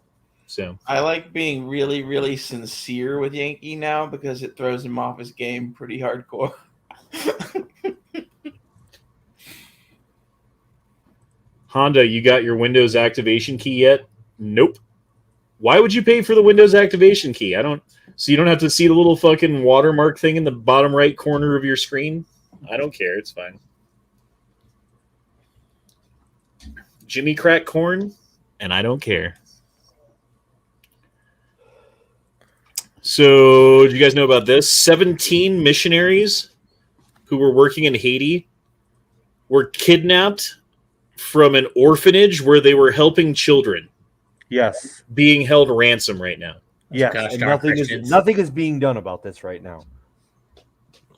So I like being really, really sincere with Yankee now because it throws him off his game pretty hardcore. Honda, you got your Windows activation key yet? Nope. Why would you pay for the Windows activation key? So you don't have to see the little fucking watermark thing in the bottom right corner of your screen? I don't care. It's fine. Jimmy crack corn, and I don't care. So, do you guys know about this? 17 missionaries who were working in Haiti were kidnapped from an orphanage where they were helping children. Yes. Being held ransom right now. Yes. Gosh, And nothing is being done about this right now.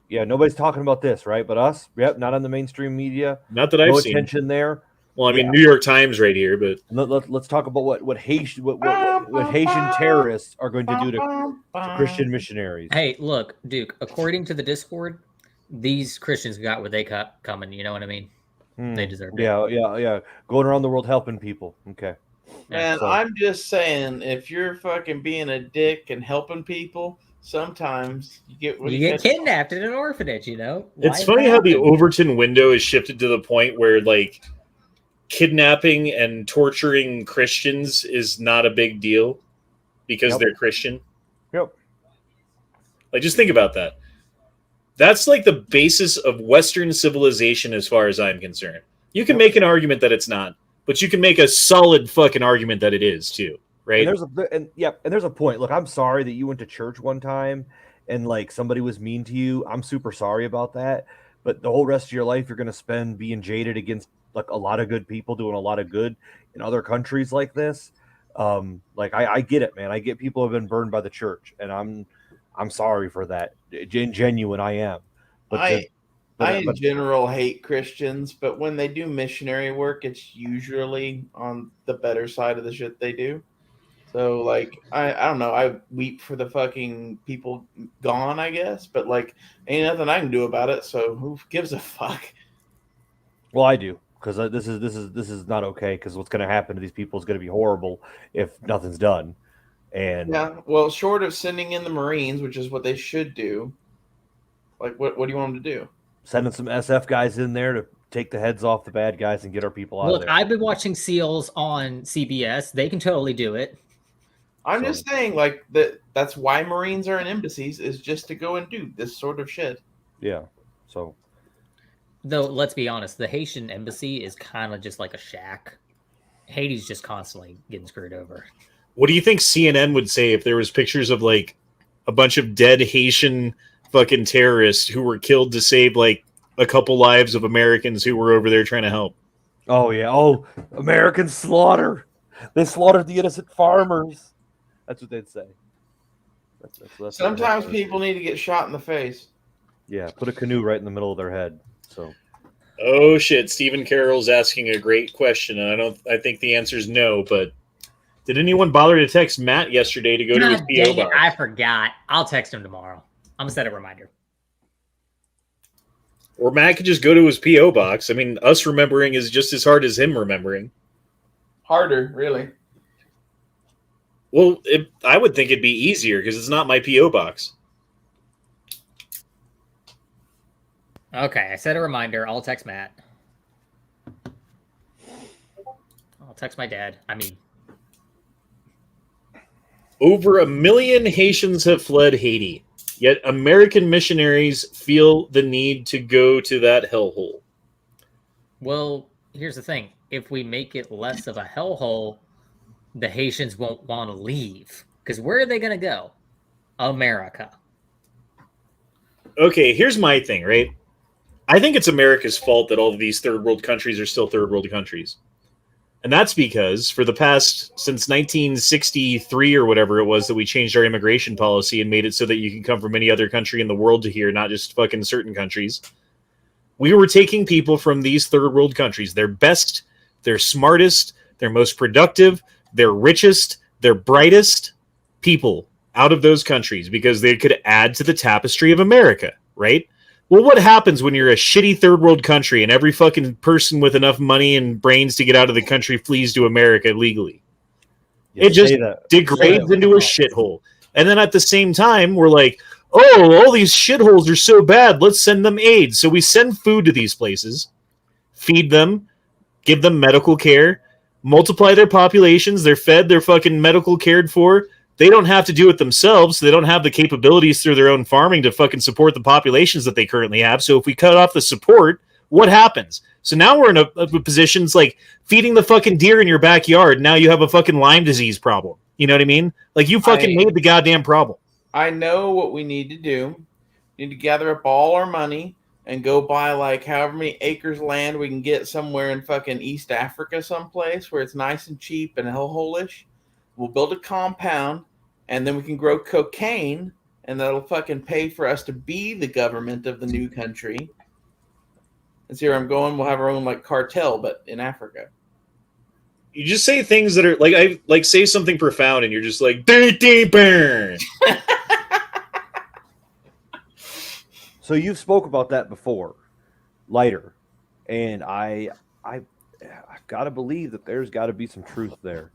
Yeah, nobody's talking about this, right? But us, yep, not on the mainstream media. Not that I've no seen. attention there. Well, I mean, New York Times right here, but Let's talk about what Haitian terrorists are going to do to Christian missionaries. Hey, look, Duke, according to the Discord, these Christians got what they got coming. You know what I mean? They deserve it. Yeah. Going around the world helping people. Okay. And I'm just saying, if you're fucking being a dick and helping people, sometimes you get kidnapped in an orphanage, you know? It's funny how the Overton window is shifted to the point where, like, kidnapping and torturing Christians is not a big deal because they're Christian. Yep. Like, just think about that. That's like the basis of Western civilization as far as I'm concerned. You can make an argument that it's not, but you can make a solid fucking argument that it is too, right? And there's a point. Look, I'm sorry that you went to church one time and like somebody was mean to you. I'm super sorry about that. But the whole rest of your life you're going to spend being jaded against like a lot of good people doing a lot of good in other countries like this. Like I get it, man. I get people have been burned by the church, and I'm sorry for that. Genuine, I am. But I in general hate Christians, but when they do missionary work, it's usually on the better side of the shit they do. So like I don't know, I weep for the fucking people gone, I guess, but like ain't nothing I can do about it. So who gives a fuck? Well, I do, because this is not okay. Because what's going to happen to these people is going to be horrible if nothing's done. And yeah, well, short of sending in the Marines, which is what they should do, like what do you want them to do? Sending some SF guys in there to take the heads off the bad guys and get our people out of Look, there. I've been watching SEALs on CBS. They can totally do it. I'm just saying, like that's why Marines are in embassies, is just to go and do this sort of shit. Yeah. So, though, let's be honest, the Haitian embassy is kind of just like a shack. Haiti's just constantly getting screwed over. What do you think CNN would say if there was pictures of like a bunch of dead Haitian fucking terrorists who were killed to save like a couple lives of Americans who were over there trying to help? Oh yeah. Oh, American slaughter. They slaughtered the innocent farmers. That's what they'd say. That's Sometimes people need to get shot in the face. Yeah, put a canoe right in the middle of their head. So. Oh shit! Stephen Carroll's asking a great question, and I think the answer is no. But did anyone bother to text Matt yesterday to go to his PO box? I forgot. I'll text him tomorrow. I'm gonna set a reminder. Or Matt could just go to his PO box. I mean, us remembering is just as hard as him remembering. Harder, really. Well, I would think it'd be easier because it's not my PO box. Okay, I set a reminder. I'll text Matt. I'll text my dad. I mean, over 1 million Haitians have fled Haiti, yet American missionaries feel the need to go to that hellhole. Well, here's the thing. If we make it less of a hellhole, the Haitians won't want to leave. Because where are they going to go? America. Okay, here's my thing, right? I think it's America's fault that all of these third world countries are still third world countries. And that's because for the past, since 1963 or whatever it was that we changed our immigration policy and made it so that you can come from any other country in the world to here, not just fucking certain countries. We were taking people from these third world countries, their best, their smartest, their most productive, their richest, their brightest people out of those countries because they could add to the tapestry of America, right? Well, what happens when you're a shitty third world country and every fucking person with enough money and brains to get out of the country flees to America legally? Yeah, it just degrades into a shithole. And then at the same time, we're like, oh, all these shitholes are so bad. Let's send them aid. So we send food to these places, feed them, give them medical care, multiply their populations. They're fed, they're fucking medical cared for. They don't have to do it themselves. So they don't have the capabilities through their own farming to fucking support the populations that they currently have. So if we cut off the support, what happens? So now we're in a positions like feeding the fucking deer in your backyard. Now you have a fucking Lyme disease problem. You know what I mean? Like you fucking made the goddamn problem. I know what we need to do. We need to gather up all our money and go buy like however many acres of land we can get somewhere in fucking East Africa someplace where it's nice and cheap and hellhole-ish. We'll build a compound, and then we can grow cocaine, and that'll fucking pay for us to be the government of the new country. And see where I'm going? We'll have our own like cartel, but in Africa. You just say things that are like I like say something profound, and you're just like dirty burn. So you've spoke about that before, lighter, and I've got to believe that there's got to be some truth there.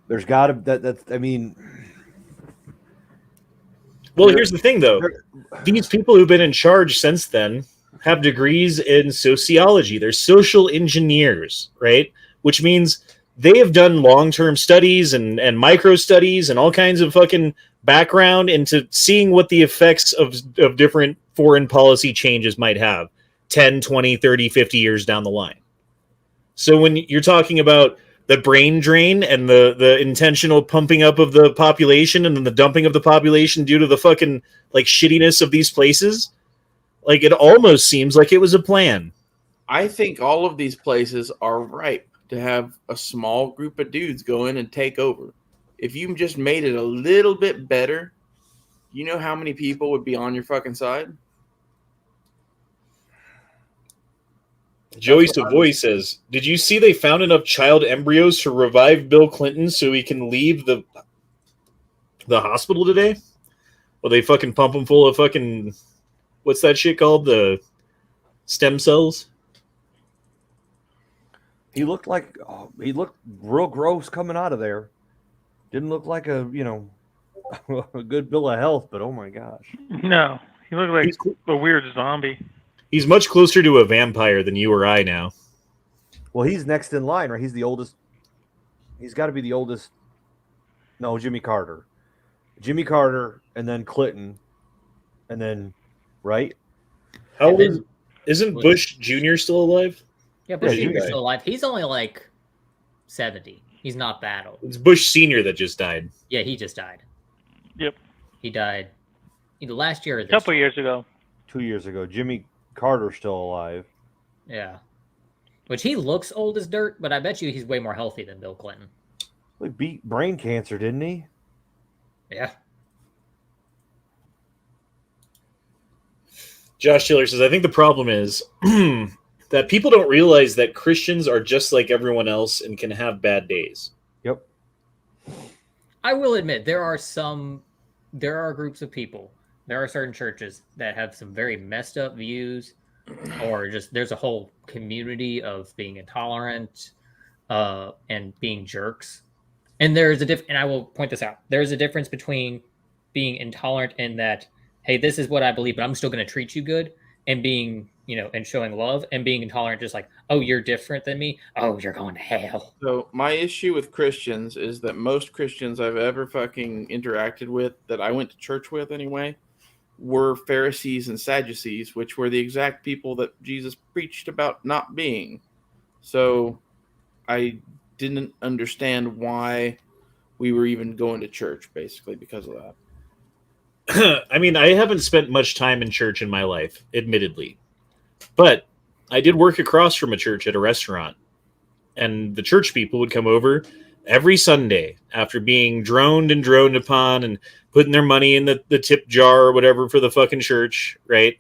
There's got to that's I mean. Well, here's the thing, though. These people who've been in charge since then have degrees in sociology. They're social engineers, right? Which means they have done long-term studies and micro studies and all kinds of fucking background into seeing what the effects of different foreign policy changes might have 10, 20, 30, 50 years down the line. So when you're talking about the brain drain and the intentional pumping up of the population and then the dumping of the population due to the fucking like shittiness of these places, like it almost seems like it was a plan. I think all of these places are ripe to have a small group of dudes go in and take over. If you just made it a little bit better, you know how many people would be on your fucking side? Joey Savoy says, "Did you see they found enough child embryos to revive Bill Clinton so he can leave the hospital today? Well, they fucking pump him full of fucking what's that shit called? The stem cells." He looked real gross coming out of there. Didn't look like a a good bill of health, but oh my gosh. No, he looked like a weird zombie. He's much closer to a vampire than you or I now. Well, he's next in line, right? He's the oldest. He's got to be the oldest. No, Jimmy Carter. Jimmy Carter, and then Clinton, and then, right? How old isn't Bush Jr. still alive? Yeah, Bush Yeah, Jr. still alive. He's only like 70. He's not that old. It's Bush Sr. that just died. Yeah, he just died. Yep. He died either last year or A couple years ago. 2 years ago. Jimmy Carter's still alive. Yeah. Which he looks old as dirt, but I bet you he's way more healthy than Bill Clinton. He beat brain cancer, didn't he? Yeah. Josh Taylor says, "I think the problem is that people don't realize that Christians are just like everyone else and can have bad days." Yep. I will admit there are groups of people, there are certain churches that have some very messed up views, or just there's a whole community of being intolerant and being jerks. And there's and I will point this out. There's a difference between being intolerant in that, hey, this is what I believe, but I'm still going to treat you good, and being, and showing love, and being intolerant, just like, oh, you're different than me. Oh, you're going to hell. So my issue with Christians is that most Christians I've ever fucking interacted with, that I went to church with anyway, were Pharisees and Sadducees, which were the exact people that Jesus preached about not being. So I didn't understand why we were even going to church, basically, because of that. I mean, I haven't spent much time in church in my life, admittedly. But I did work across from a church at a restaurant. And the church people would come over every Sunday after being droned upon and putting their money in the tip jar or whatever for the fucking church, right?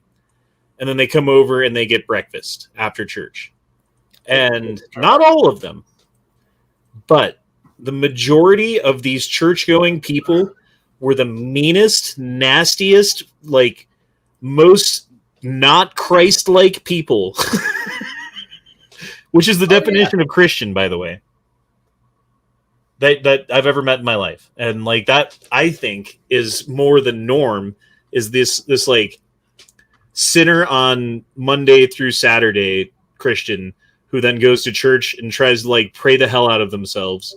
And then they come over and they get breakfast after church. And not all of them, but the majority of these church-going people were the meanest, nastiest, like, most not Christ-like people. Which is the definition of Christian, by the way, that I've ever met in my life. And like that, I think, is more the norm, is this like sinner on Monday through Saturday Christian who then goes to church and tries to like pray the hell out of themselves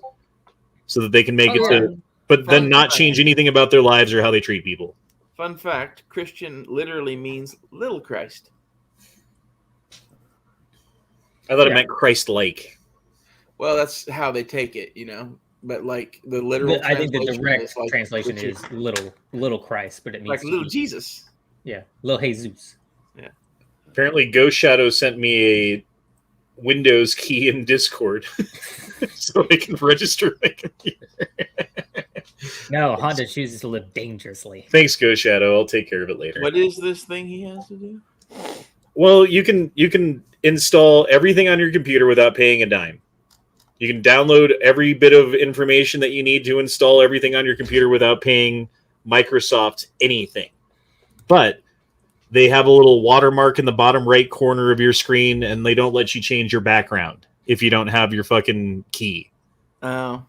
so that they can make it to, but then not change anything about their lives or how they treat people. Fun fact, Christian literally means little Christ. I thought it meant Christ-like. Well, that's how they take it, But like the literal, I think the direct is like translation is little Christ, but it means like little Jesus. Yeah, little Jesus. Yeah. Apparently, Ghost Shadow sent me a Windows key in Discord so I can register my computer. No, Honda chooses to live dangerously. Thanks, Ghost Shadow. I'll take care of it later. What is this thing he has to do? Well, you can install everything on your computer without paying a dime. You can download every bit of information that you need to install everything on your computer without paying Microsoft anything. But they have a little watermark in the bottom right corner of your screen, and they don't let you change your background if you don't have your fucking key. Oh.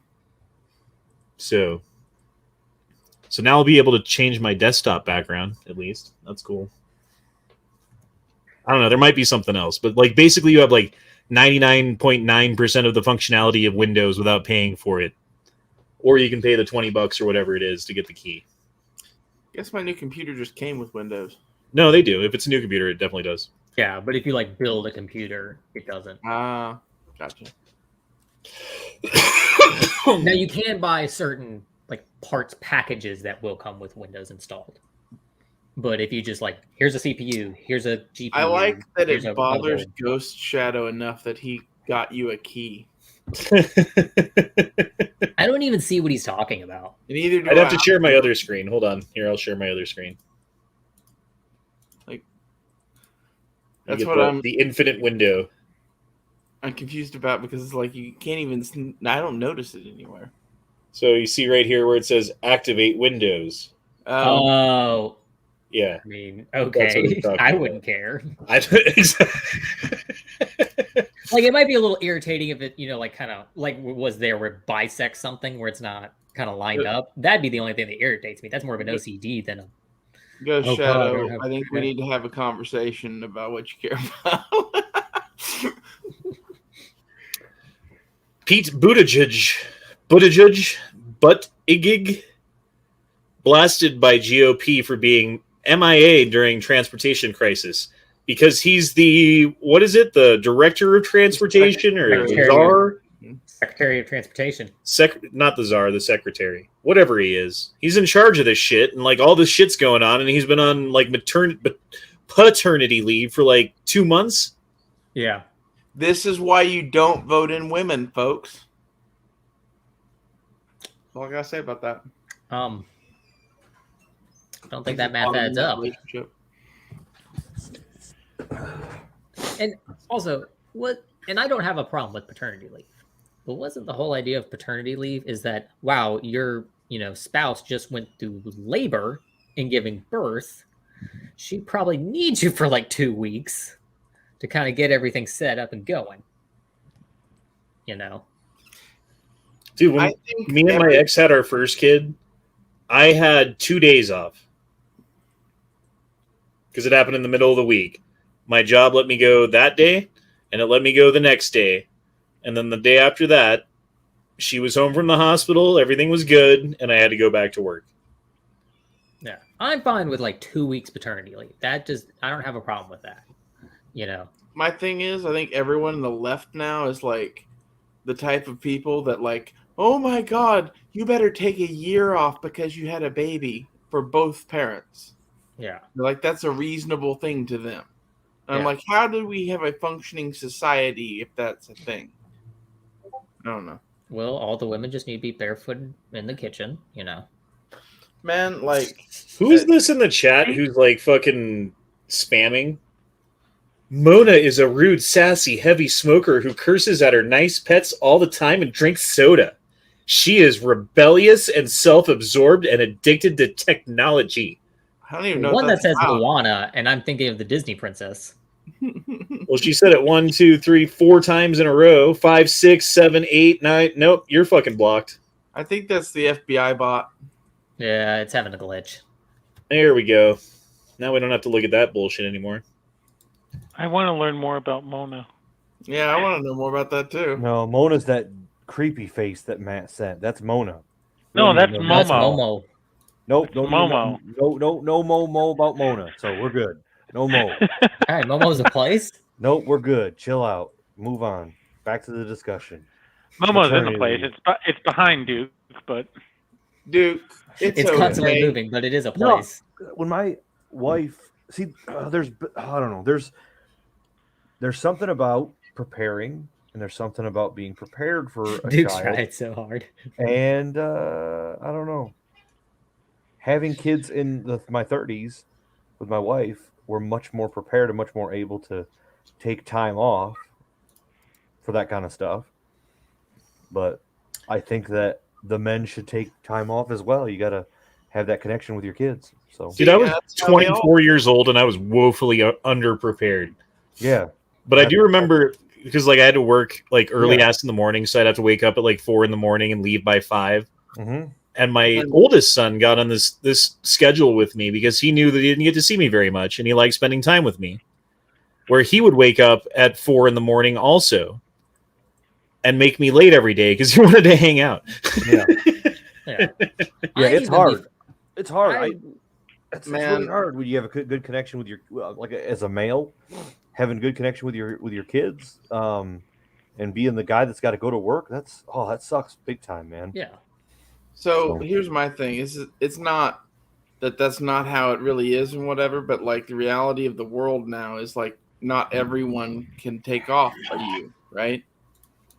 So now I'll be able to change my desktop background, at least. That's cool. I don't know. There might be something else, but like basically you have like 99.9% of the functionality of Windows without paying for it. Or you can pay the $20 or whatever it is to get the key. Guess my new computer just came with Windows. No, they do. If it's a new computer, it definitely does. Yeah, but if you like build a computer, it doesn't. Ah, gotcha. Now you can buy certain like parts packages that will come with Windows installed. But if you just like, here's a CPU, here's a GPU. I like that it bothers Ghost Shadow enough that he got you a key. I don't even see what he's talking about. Neither do I'd have to share my other screen. Hold on. Here, I'll share my other screen. Like, that's what I'm. The infinite window. I'm confused about because it's like you can't even. I don't notice it anywhere. So you see right here where it says activate Windows. Oh, Yeah. I mean, That's what okay. he's talking I about. wouldn't care. Exactly. Like, it might be a little irritating if it, like kind of like was there where it bisects something where it's not kind of lined up. That'd be the only thing that irritates me. That's more of an OCD than a. Go Oh, God, I Shadow. don't have- I think we need to have a conversation about what you care about. Pete Buttigieg, blasted by GOP for being MIA during transportation crisis because he's the the director of transportation or the czar? Secretary of Transportation. Not the czar, the secretary, whatever he is. He's in charge of this shit, and like all this shit's going on, and he's been on like paternity leave for like 2 months. Yeah. This is why you don't vote in women, folks. That's all I gotta say about that. I don't think that math adds up. And also, and I don't have a problem with paternity leave, but wasn't the whole idea of paternity leave is that, wow, your spouse just went through labor and giving birth, she probably needs you for like 2 weeks to kind of get everything set up and going. Dude, when me and my ex had our first kid, I had 2 days off because it happened in the middle of the week. My job let me go that day, and it let me go the next day. And then the day after that, she was home from the hospital, everything was good, and I had to go back to work. Yeah. I'm fine with like 2 weeks paternity leave. I don't have a problem with that. My thing is, I think everyone on the left now is like the type of people that like, oh my God, you better take a year off because you had a baby for both parents. Yeah. They're like, that's a reasonable thing to them. And I'm Yeah. like, how do we have a functioning society if that's a thing? I don't know. Well, all the women just need to be barefoot in the kitchen, Man, like, Who is this in the chat who's like fucking spamming? Mona is a rude, sassy, heavy smoker who curses at her nice pets all the time and drinks soda. She is rebellious and self-absorbed and addicted to technology. I don't even know. One what that says that's about. Moana, and I'm thinking of the Disney princess. Well, she said it 1, 2, 3, 4 times in a row. 5, 6, 7, 8, 9. Nope, you're fucking blocked. I think that's the FBI bot. Yeah, it's having a glitch. There we go. Now we don't have to look at that bullshit anymore. I want to learn more about Mona. Yeah, I want to know more about that too. No, Mona's that creepy face that Matt sent. That's Mona. No, that's No, Momo. That's Momo. Nope, Momo. no Momo about Mona. So we're good. No Mo. All right, Momo's a place. Nope, we're good. Chill out. Move on. Back to the discussion. Momo's in the Maternity place. leave. It's behind Duke, but Dude, It's constantly moving, but it is a No. place. When my wife, I don't know. There's something about preparing, and there's something about being prepared for a Duke's child. tried so hard. And I don't know. Having kids in my 30s with my wife, we're much more prepared and much more able to take time off for that kind of stuff. But I think that the men should take time off as well. You got to have that connection with your kids. So, Dude, I was that's how we all- 24 years old and I was woefully underprepared. yeah. But I do remember because like I had to work like early Yeah. ass in the morning, so I'd have to wake up at like 4 in the morning and leave by 5. Mm-hmm. And my oldest son got on this schedule with me because he knew that he didn't get to see me very much and he liked spending time with me. Where he would wake up at 4 in the morning also and make me late every day because he wanted to hang out. Yeah. Yeah, Yeah, it's hard. It's hard. I- It's Man. really hard when you have a good connection with your as a male, having a good connection with your kids, and being the guy that's got to go to work. That sucks big time, man. Yeah. So here's my thing: it's not that's not how it really is and whatever, but like the reality of the world now is like not everyone can take off for you, right?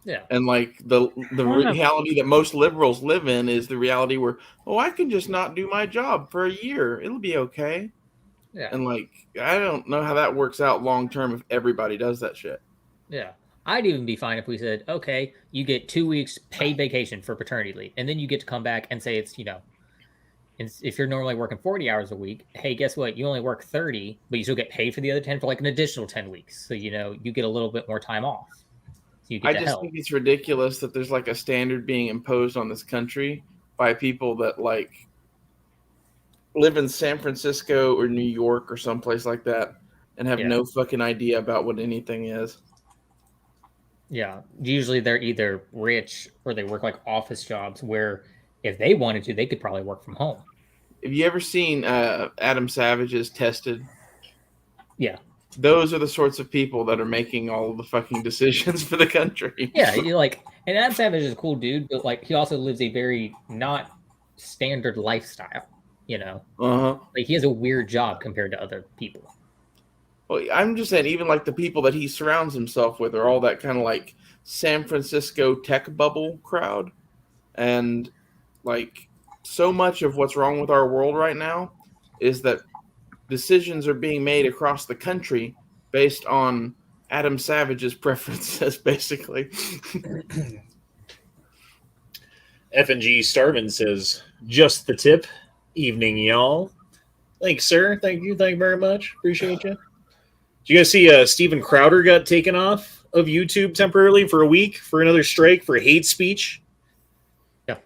Yeah. And like the reality that most liberals live in is the reality where, oh, I can just not do my job for a year. It'll be okay. Yeah. And like I don't know how that works out long term if everybody does that shit. Yeah. I'd even be fine if we said, okay, you get 2 weeks paid vacation for paternity leave, and then you get to come back and say it's, if you're normally working 40 hours a week, hey, guess what? You only work 30, but you still get paid for the other 10 for like an additional 10 weeks. So, you get a little bit more time off. So you get I to just help. think it's ridiculous that there's like a standard being imposed on this country by people that like live in San Francisco or New York or someplace like that and have Yeah. no fucking idea about what anything is. Yeah. Usually they're either rich or they work like office jobs where if they wanted to, they could probably work from home. Have you ever seen Adam Savage's Tested? Yeah. Those are the sorts of people that are making all of the fucking decisions for the country. Yeah. And Adam Savage is a cool dude, but like he also lives a very not standard lifestyle, Uh-huh. Like he has a weird job compared to other people. Well, I'm just saying, even like the people that he surrounds himself with are all that kind of like San Francisco tech bubble crowd. And like so much of what's wrong with our world right now is that decisions are being made across the country based on Adam Savage's preferences, basically. F&G Starvin says, just the tip. Evening, y'all. Thanks, sir. Thank you very much. Appreciate you. Did you guys see Steven Crowder got taken off of YouTube temporarily for a week for another strike for hate speech? Yeah.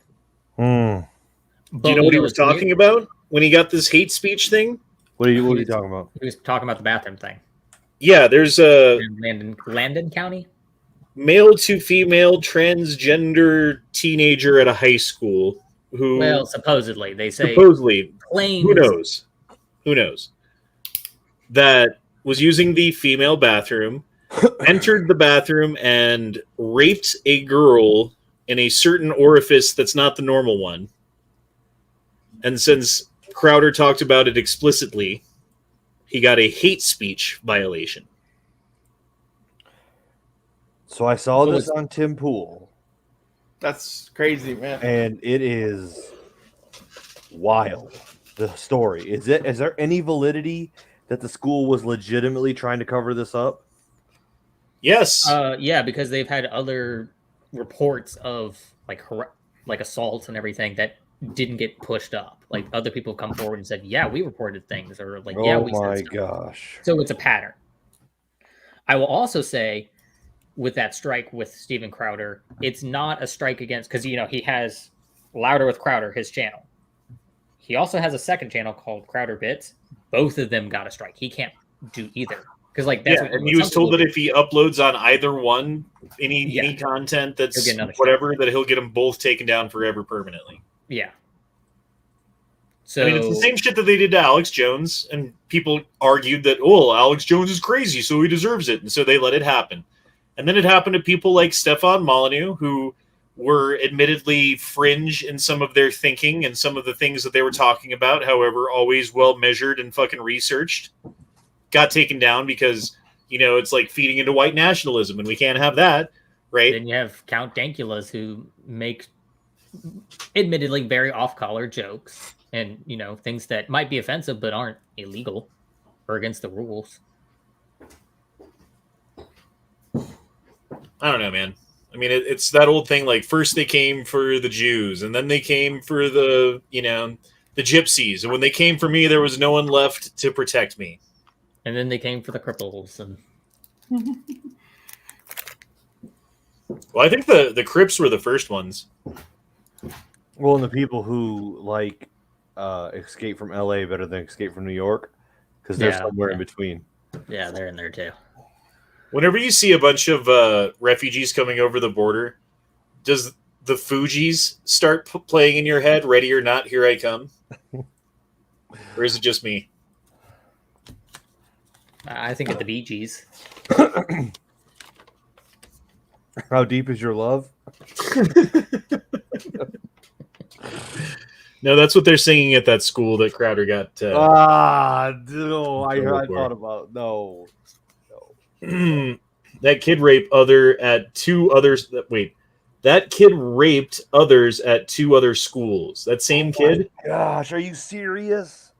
Do you know what he was talking about when he got this hate speech thing? What are you talking about? He was talking about the bathroom thing. Yeah, there's a in Landon County. Male to female transgender teenager at a high school who, well, supposedly they say claims. Who knows? That was using the female bathroom, entered the bathroom and raped a girl in a certain orifice that's not the normal one. And since Crowder talked about it explicitly, he got a hate speech violation. So I saw this on Tim Pool. That's crazy, man. And it is wild. The story. Is there any validity that the school was legitimately trying to cover this up? Yes. Yeah, because they've had other reports of like assaults and everything that didn't get pushed up. Like other people have come forward and said, "Yeah, we reported things," or like, "Yeah, we." Oh my gosh! So it's a pattern. I will also say, with that strike with Steven Crowder, it's not a strike against because he has Louder with Crowder, his channel. He also has a second channel called Crowder Bits. Both of them got a strike. He can't do either because that's and he was told that if he uploads on either one any content that's whatever, that he'll get them both taken down forever permanently. Yeah. So I mean, it's the same shit that they did to Alex Jones, and people argued that Alex Jones is crazy, so he deserves it, and so they let it happen. And then it happened to people like Stefan Molyneux, who were admittedly fringe in some of their thinking and some of the things that they were talking about, however, always well measured and fucking researched, got taken down because, it's like feeding into white nationalism, and we can't have that, right? Then you have Count Dankulas, who make admittedly very off-color jokes and, things that might be offensive but aren't illegal or against the rules. I don't know, man. I mean, it's that old thing, like first they came for the Jews and then they came for the gypsies. And when they came for me, there was no one left to protect me. And then they came for the cripples. And well, I think the Crips were the first ones. Well, and the people who like Escape from LA better than Escape from New York because they're somewhere in between. Yeah, they're in there too. Whenever you see a bunch of refugees coming over the border, does the Fugees start playing in your head, Ready or Not, Here I Come? Or is it just me? I think of the Bee Gees. How deep is your love? No, that's what they're singing at that school that Crowder got. No, I thought about no. That kid raped at two others. Wait, that kid raped others at two other schools. That same kid. Gosh, are you serious?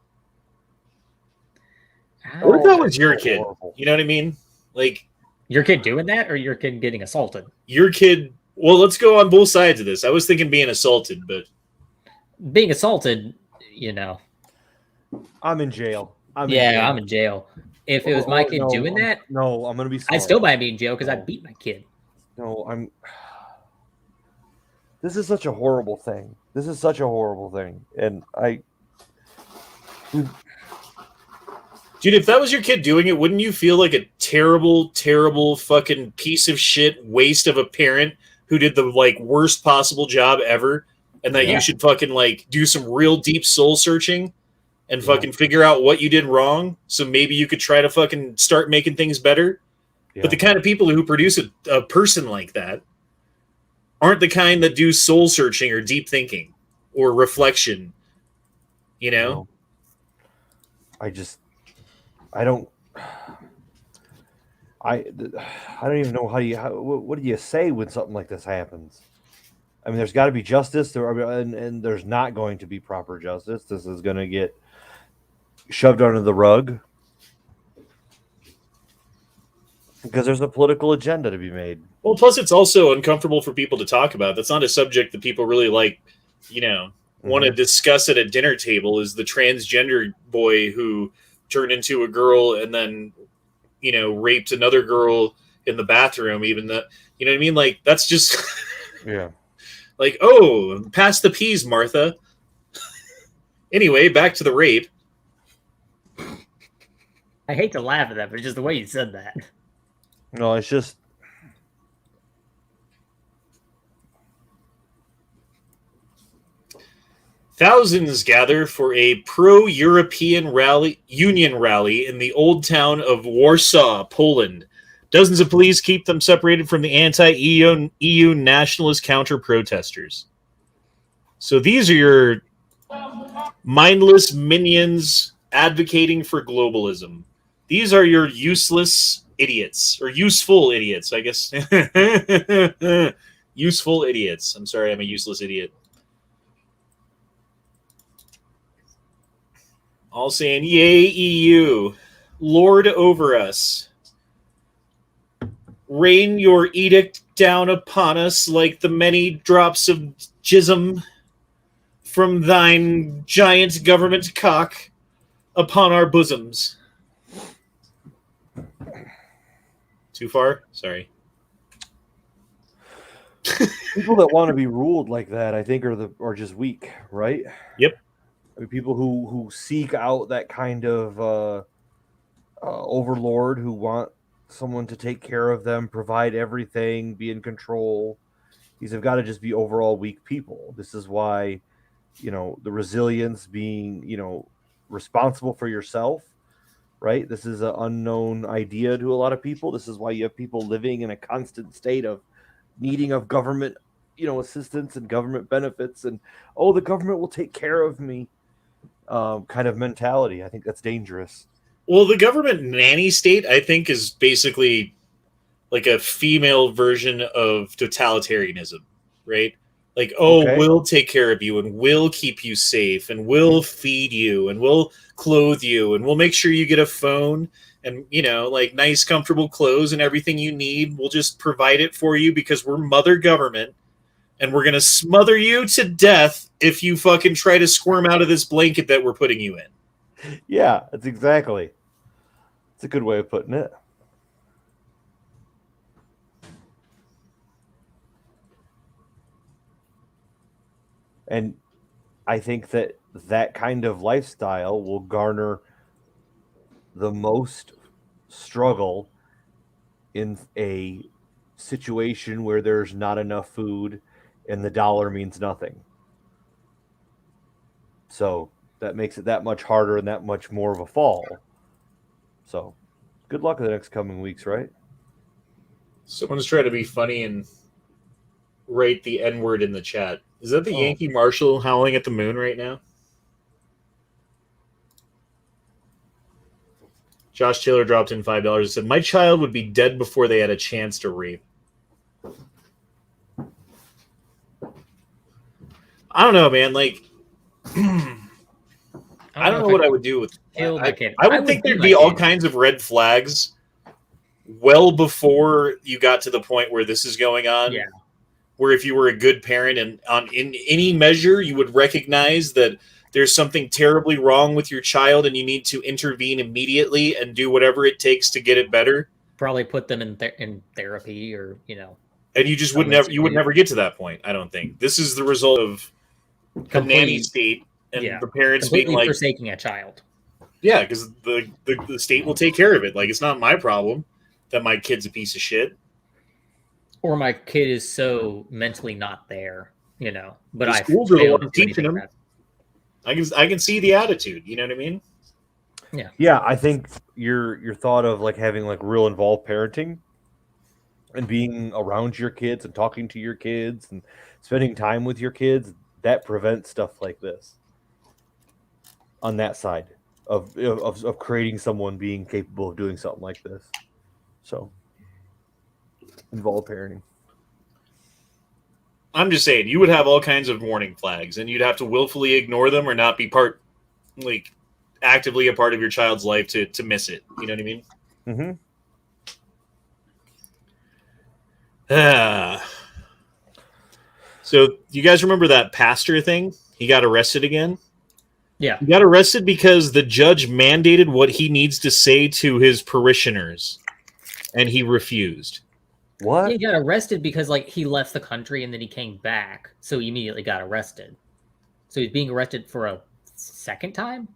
What if that was your kid? You know what I mean? Like, Your kid doing that, or your kid getting assaulted? Your kid. Well, let's go on both sides of this. I was thinking being assaulted, but Being assaulted, you know. I'm in jail. I'm in jail. If it was my kid doing that, I'm gonna be sorry. I'd still might be in jail because I beat my kid. No, This is such a horrible thing. And dude, if that was your kid doing it, wouldn't you feel like a terrible, terrible fucking piece of shit waste of a parent who did the like worst possible job ever, and that you should fucking like do some real deep soul searching and fucking figure out what you did wrong, so maybe you could try to fucking start making things better. Yeah. But the kind of people who produce a person like that aren't the kind that do soul searching or deep thinking or reflection. You know? I don't even know what do you say when something like this happens? I mean, there's got to be justice, and there's not going to be proper justice. This is going to get shoved under the rug because there's a political agenda to be made. Well, plus it's also uncomfortable for people to talk about. That's not a subject that people really like, want to discuss at a dinner table. Is the transgender boy who turned into a girl and then, raped another girl in the bathroom, even that, you know what I mean? Like, that's just, like, oh, pass the peas, Martha. Anyway, back to the rape. I hate to laugh at that, but just the way you said that. No, it's just. Thousands gather for a pro-European Union rally in the old town of Warsaw, Poland. Dozens of police keep them separated from the anti-EU nationalist counter-protesters. So these are your mindless minions advocating for globalism. These are your useless idiots, or useful idiots, I guess. Useful idiots. I'm sorry, I'm a useless idiot. All saying, yay, EU, lord over us. Rain your edict down upon us like the many drops of jism from thine giant government cock upon our bosoms. Too far? Sorry. People that want to be ruled like that, I think, are just weak, right? Yep. I mean, people who seek out that kind of overlord, who want someone to take care of them, provide everything, be in control. These have got to just be overall weak people. This is why, the resilience, being, responsible for yourself, right? This is an unknown idea to a lot of people. This is why you have people living in a constant state of needing of government, assistance and government benefits, and the government will take care of me. Kind of mentality. I think that's dangerous. Well, the government nanny state, I think, is basically like a female version of totalitarianism, right? Like, we'll take care of you, and we'll keep you safe, and we'll feed you, and we'll clothe you, and we'll make sure you get a phone and, like nice, comfortable clothes and everything you need. We'll just provide it for you because we're mother government. And we're going to smother you to death if you fucking try to squirm out of this blanket that we're putting you in. Yeah, that's exactly. It's a good way of putting it. And I think that kind of lifestyle will garner the most struggle in a situation where there's not enough food and the dollar means nothing. So that makes it that much harder and that much more of a fall. So good luck in the next coming weeks, right? Someone's trying to be funny and write the N-word in the chat. Is that the Yankee Marshal howling at the moon right now? Josh Taylor dropped in $5 and said, my child would be dead before they had a chance to rape. I don't know, man. Like, I don't know what I would do with I would think there'd be all kinds of red flags well before you got to the point where this is going on. Yeah. Where if you were a good parent and in any measure, you would recognize that there's something terribly wrong with your child and you need to intervene immediately and do whatever it takes to get it better. Probably put them in therapy or, And you just would never get to that point, I don't think. This is the result of a nanny state and the parents being like forsaking a child. Yeah, because the state will take care of it. Like, it's not my problem that my kid's a piece of shit. Or my kid is so mentally not there, But the schools are the ones teaching them. I can see the attitude. You know what I mean? Yeah. Yeah, I think your thought of like having like real involved parenting and being around your kids and talking to your kids and spending time with your kids, that prevents stuff like this. On that side of creating someone being capable of doing something like this. So involved parenting. I'm just saying, you would have all kinds of warning flags, and you'd have to willfully ignore them or not be actively a part of your child's life to miss it. You know what I mean? Mm-hmm. So you guys remember that pastor thing? He got arrested again? Yeah. He got arrested because the judge mandated what he needs to say to his parishioners, and he refused. What? He got arrested because he left the country and then he came back, so he immediately got arrested. So he's being arrested for a second time?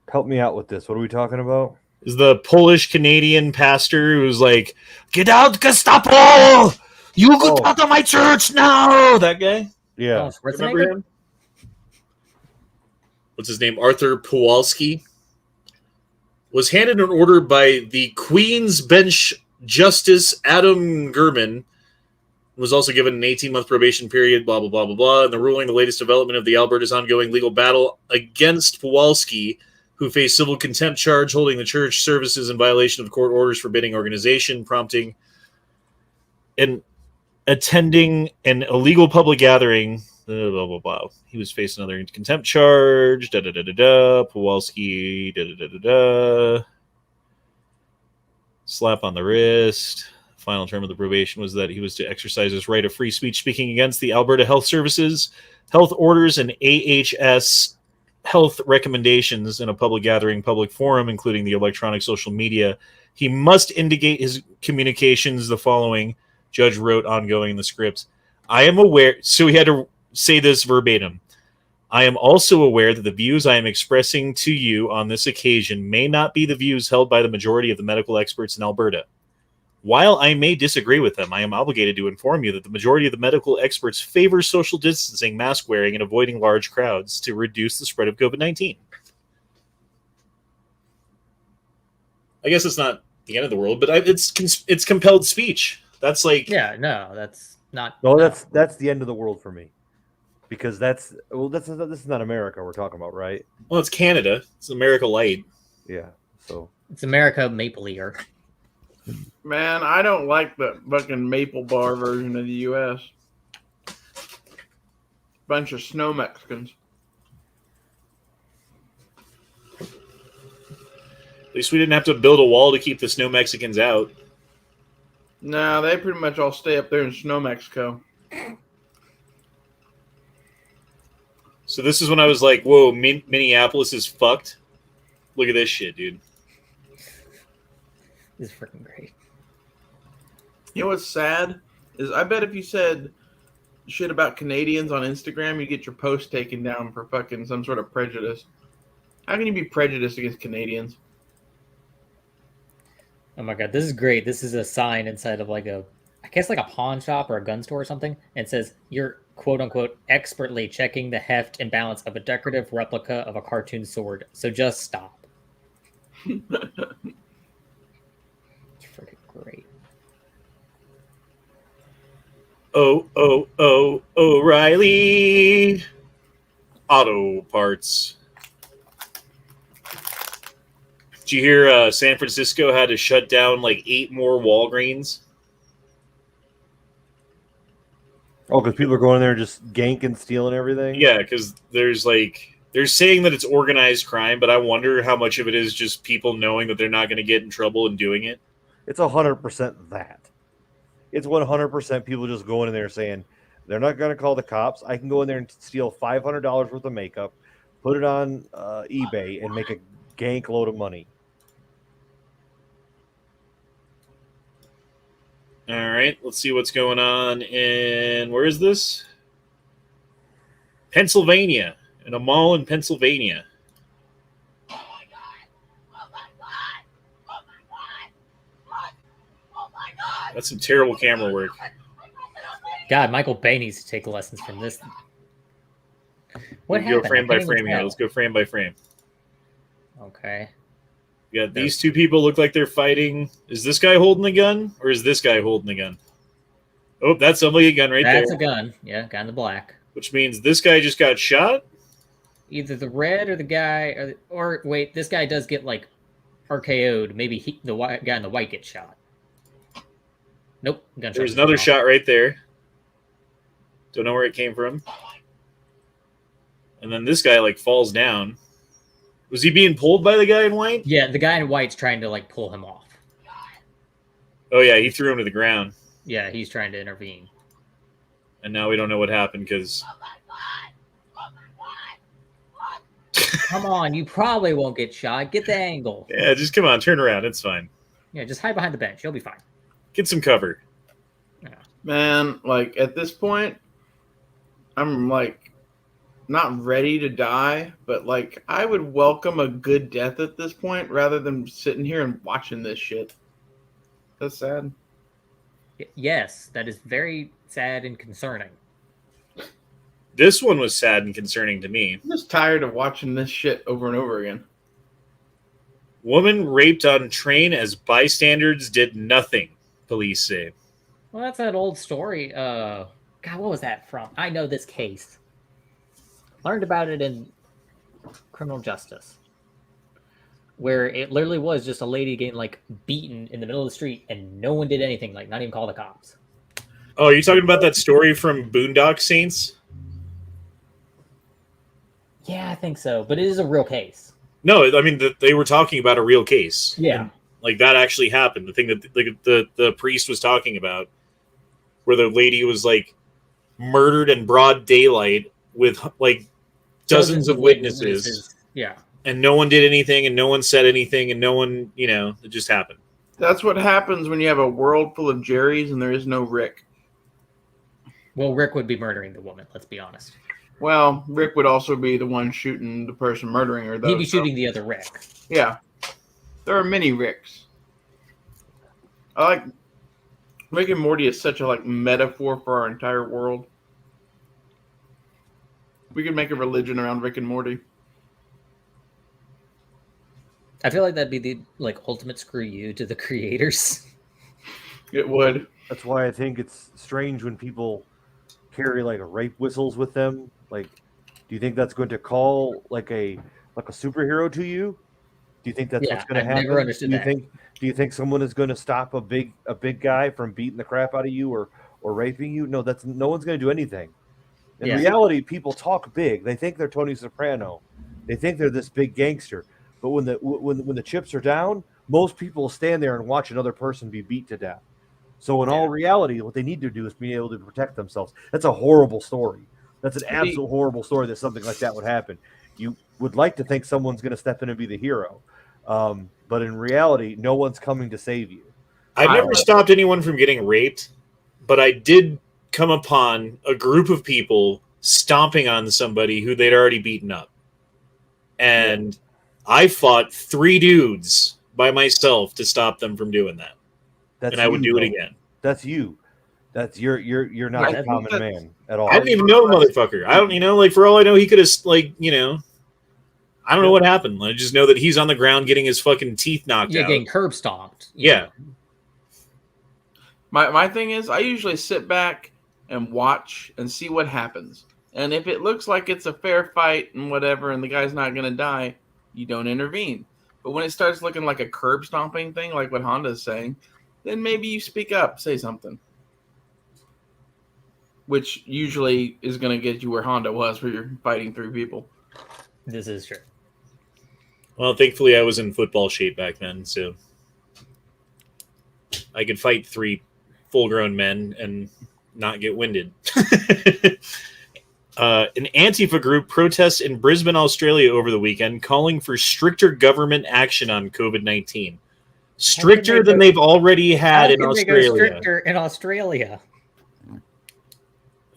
Help me out with this. What are we talking about? Is the Polish-Canadian pastor who's like, "Get out, Gestapo! You get out of my church now!" That guy? Yeah. Remember him? What's his name? Arthur Kowalski. Was handed an order by the Queen's Bench Justice Adam Gurman. Was also given an 18-month probation period, blah, blah, blah, blah, blah. In the ruling, the latest development of the Alberta's ongoing legal battle against Kowalski, who faced civil contempt charge holding the church services in violation of court orders forbidding organization, prompting and attending an illegal public gathering. Blah, blah, blah. He was facing another contempt charge. Da da da da da. Kowalski. Da da da da da. Slap on the wrist. Final term of the probation was that he was to exercise his right of free speech, speaking against the Alberta Health Services, health orders, and AHS health recommendations in a public gathering, public forum, including the electronic social media. He must indicate his communications the following. Judge wrote ongoing in the script. I am aware. So he had to say this verbatim. I am also aware that the views I am expressing to you on this occasion may not be the views held by the majority of the medical experts in Alberta. While I may disagree with them, I am obligated to inform you that the majority of the medical experts favor social distancing, mask wearing, and avoiding large crowds to reduce the spread of COVID-19. I guess it's not the end of the world, but it's compelled speech. That's like... Yeah, no, that's not... No, that's the end of the world for me. Because this is not America we're talking about, right? Well, it's Canada. It's America Light. Yeah, so... It's America Maple Lear. Man, I don't like the fucking maple bar version of the U.S. Bunch of snow Mexicans. At least we didn't have to build a wall to keep the snow Mexicans out. No, they pretty much all stay up there in snow Mexico. So this is when I was like, whoa, Minneapolis is fucked. Look at this shit, dude. This is freaking great. You know what's sad? Is I bet if you said shit about Canadians on Instagram, you get your post taken down for fucking some sort of prejudice. How can you be prejudiced against Canadians? Oh my god, this is great. This is a sign inside of I guess a pawn shop or a gun store or something. And it says, you're quote unquote expertly checking the heft and balance of a decorative replica of a cartoon sword. So just stop. It's freaking great. Oh, O'Reilly. Auto parts. Did you hear San Francisco had to shut down 8 more Walgreens? Oh, because people are going there just ganking, stealing everything? Yeah, because there's they're saying that it's organized crime, but I wonder how much of it is just people knowing that they're not going to get in trouble and doing it. It's 100% that. It's 100% people just going in there saying they're not going to call the cops. I can go in there and steal $500 worth of makeup, put it on eBay, and make a gank load of money. All right, let's see what's going on in, where is this? Pennsylvania, in a mall in Pennsylvania. That's some terrible camera work. God, Michael Bay needs to take lessons from this. What We'll happened? go frame I by can't even frame here. tell. Let's go frame by frame. Okay. Yeah, these two people look like they're fighting. Is this guy holding the gun, or is this guy holding the gun? Oh, that's somebody a gun right there. That's a gun. Yeah, guy in the black. Which means this guy just got shot? Either the red or the guy, or wait, this guy does get like RKO'd. Maybe the guy in the white gets shot. Nope. Gunshot. There's another shot right there. Don't know where it came from. And then this guy like falls down. Was he being pulled by the guy in white? Yeah, the guy in white's trying to like pull him off. Oh yeah, he threw him to the ground. Yeah, he's trying to intervene. And now we don't know what happened because Come on, you probably won't get shot. Get the angle. yeah, just come on, turn around. It's fine. Yeah, just hide behind the bench. You'll be fine. Get some cover. Man, like at this point, I'm like not ready to die, but like I would welcome a good death at this point rather than sitting here and watching this shit. That's sad. Yes, that is very sad and concerning. This one was sad and concerning to me. I'm just tired of watching this shit over and over again. Woman raped on train as bystanders did nothing, police say. Well, that's that old story. God, what was that from? I know this case. Learned about it in criminal justice, where it literally was just a lady getting like beaten in the middle of the street, and no one did anything. Like, not even call the cops. Oh, are you talking about that story from Boondock Saints? Yeah, I think so. But it is a real case. No, I mean they were talking about a real case. Yeah, and, like that actually happened. The thing that the priest was talking about, where the lady was like murdered in broad daylight with like dozens of witnesses. Yeah, and no one did anything, and no one said anything, and no one, it just happened. That's what happens when you have a world full of Jerrys and there is no Rick. Well, Rick would be murdering the woman. Let's be honest. Well, Rick would also be the one shooting the person murdering her, though. He'd be shooting the other Rick. Yeah. There are many Ricks. I like Rick and Morty is such a like metaphor for our entire world. We could make a religion around Rick and Morty. I feel like that'd be the like ultimate screw you to the creators. It would. That's why I think it's strange when people carry like rape whistles with them. Like, do you think that's going to call like a superhero to you? Do you think that's what's going to happen? Never understood that. Do you think someone is going to stop a big guy from beating the crap out of you or raping you? No, no one's going to do anything. In reality, people talk big. They think they're Tony Soprano. They think they're this big gangster. But when the chips are down, most people stand there and watch another person be beat to death. So in all reality, what they need to do is be able to protect themselves. That's a horrible story. That's an absolute horrible story that something like that would happen. You would like to think someone's going to step in and be the hero. But in reality, no one's coming to save you. I've never stopped anyone from getting raped, but I did come upon a group of people stomping on somebody who they'd already beaten up. And I fought 3 dudes by myself to stop them from doing that. And I would do it again. That's you. That's you're not a common man at all. I didn't even know the motherfucker. I don't, like for all I know, he could have I don't know what happened. I just know that he's on the ground getting his fucking teeth knocked out. Yeah, getting curb stomped. Yeah. My thing is, I usually sit back and watch and see what happens. And if it looks like it's a fair fight and whatever, and the guy's not going to die, you don't intervene. But when it starts looking like a curb stomping thing, like what Honda's saying, then maybe you speak up, say something. Which usually is going to get you where Honda was, where you're fighting 3 people. This is true. Well, thankfully, I was in football shape back then, so I could fight 3 full-grown men and not get winded. An Antifa group protests in Brisbane, Australia over the weekend, calling for stricter government action on COVID-19. Stricter than they've already had in Australia. Stricter in Australia?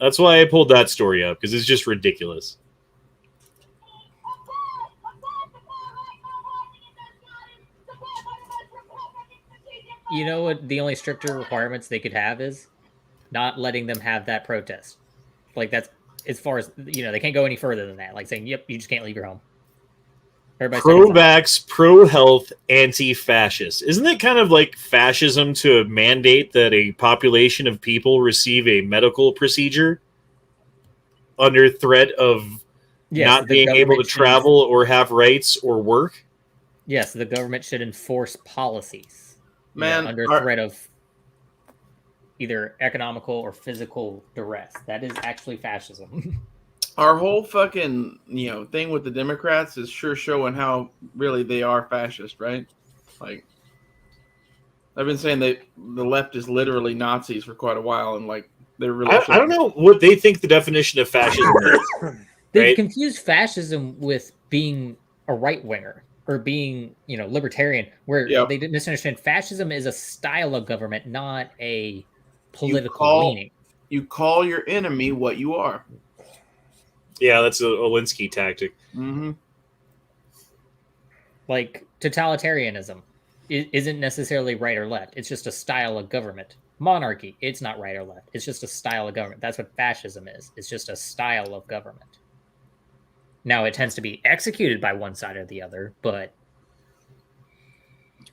That's why I pulled that story up, because it's just ridiculous. You know what the only stricter requirements they could have is? Not letting them have that protest. Like, that's as far as, they can't go any further than that. Like saying, yep, you just can't leave your home. Pro-vax, pro-health, anti-fascist. Isn't it kind of like fascism to mandate that a population of people receive a medical procedure under threat of not being able to travel or have rights or work? Yes, the government should enforce policies under Man, threat of either economical or physical duress. That is actually fascism. our whole fucking thing with the Democrats is sure showing how really they are fascist, right? Like, I've been saying that the left is literally Nazis for quite a while, and like they're really. I don't know what they think the definition of fascism is. They've confused fascism with being a right winger or being libertarian, where they didn't misunderstand. Fascism is a style of government, not a political leaning. You call your enemy what you are. Yeah, that's a Alinsky tactic. Mm-hmm. Like, totalitarianism isn't necessarily right or left. It's just a style of government. Monarchy, it's not right or left. It's just a style of government. That's what fascism is. It's just a style of government. Now, it tends to be executed by one side or the other, but...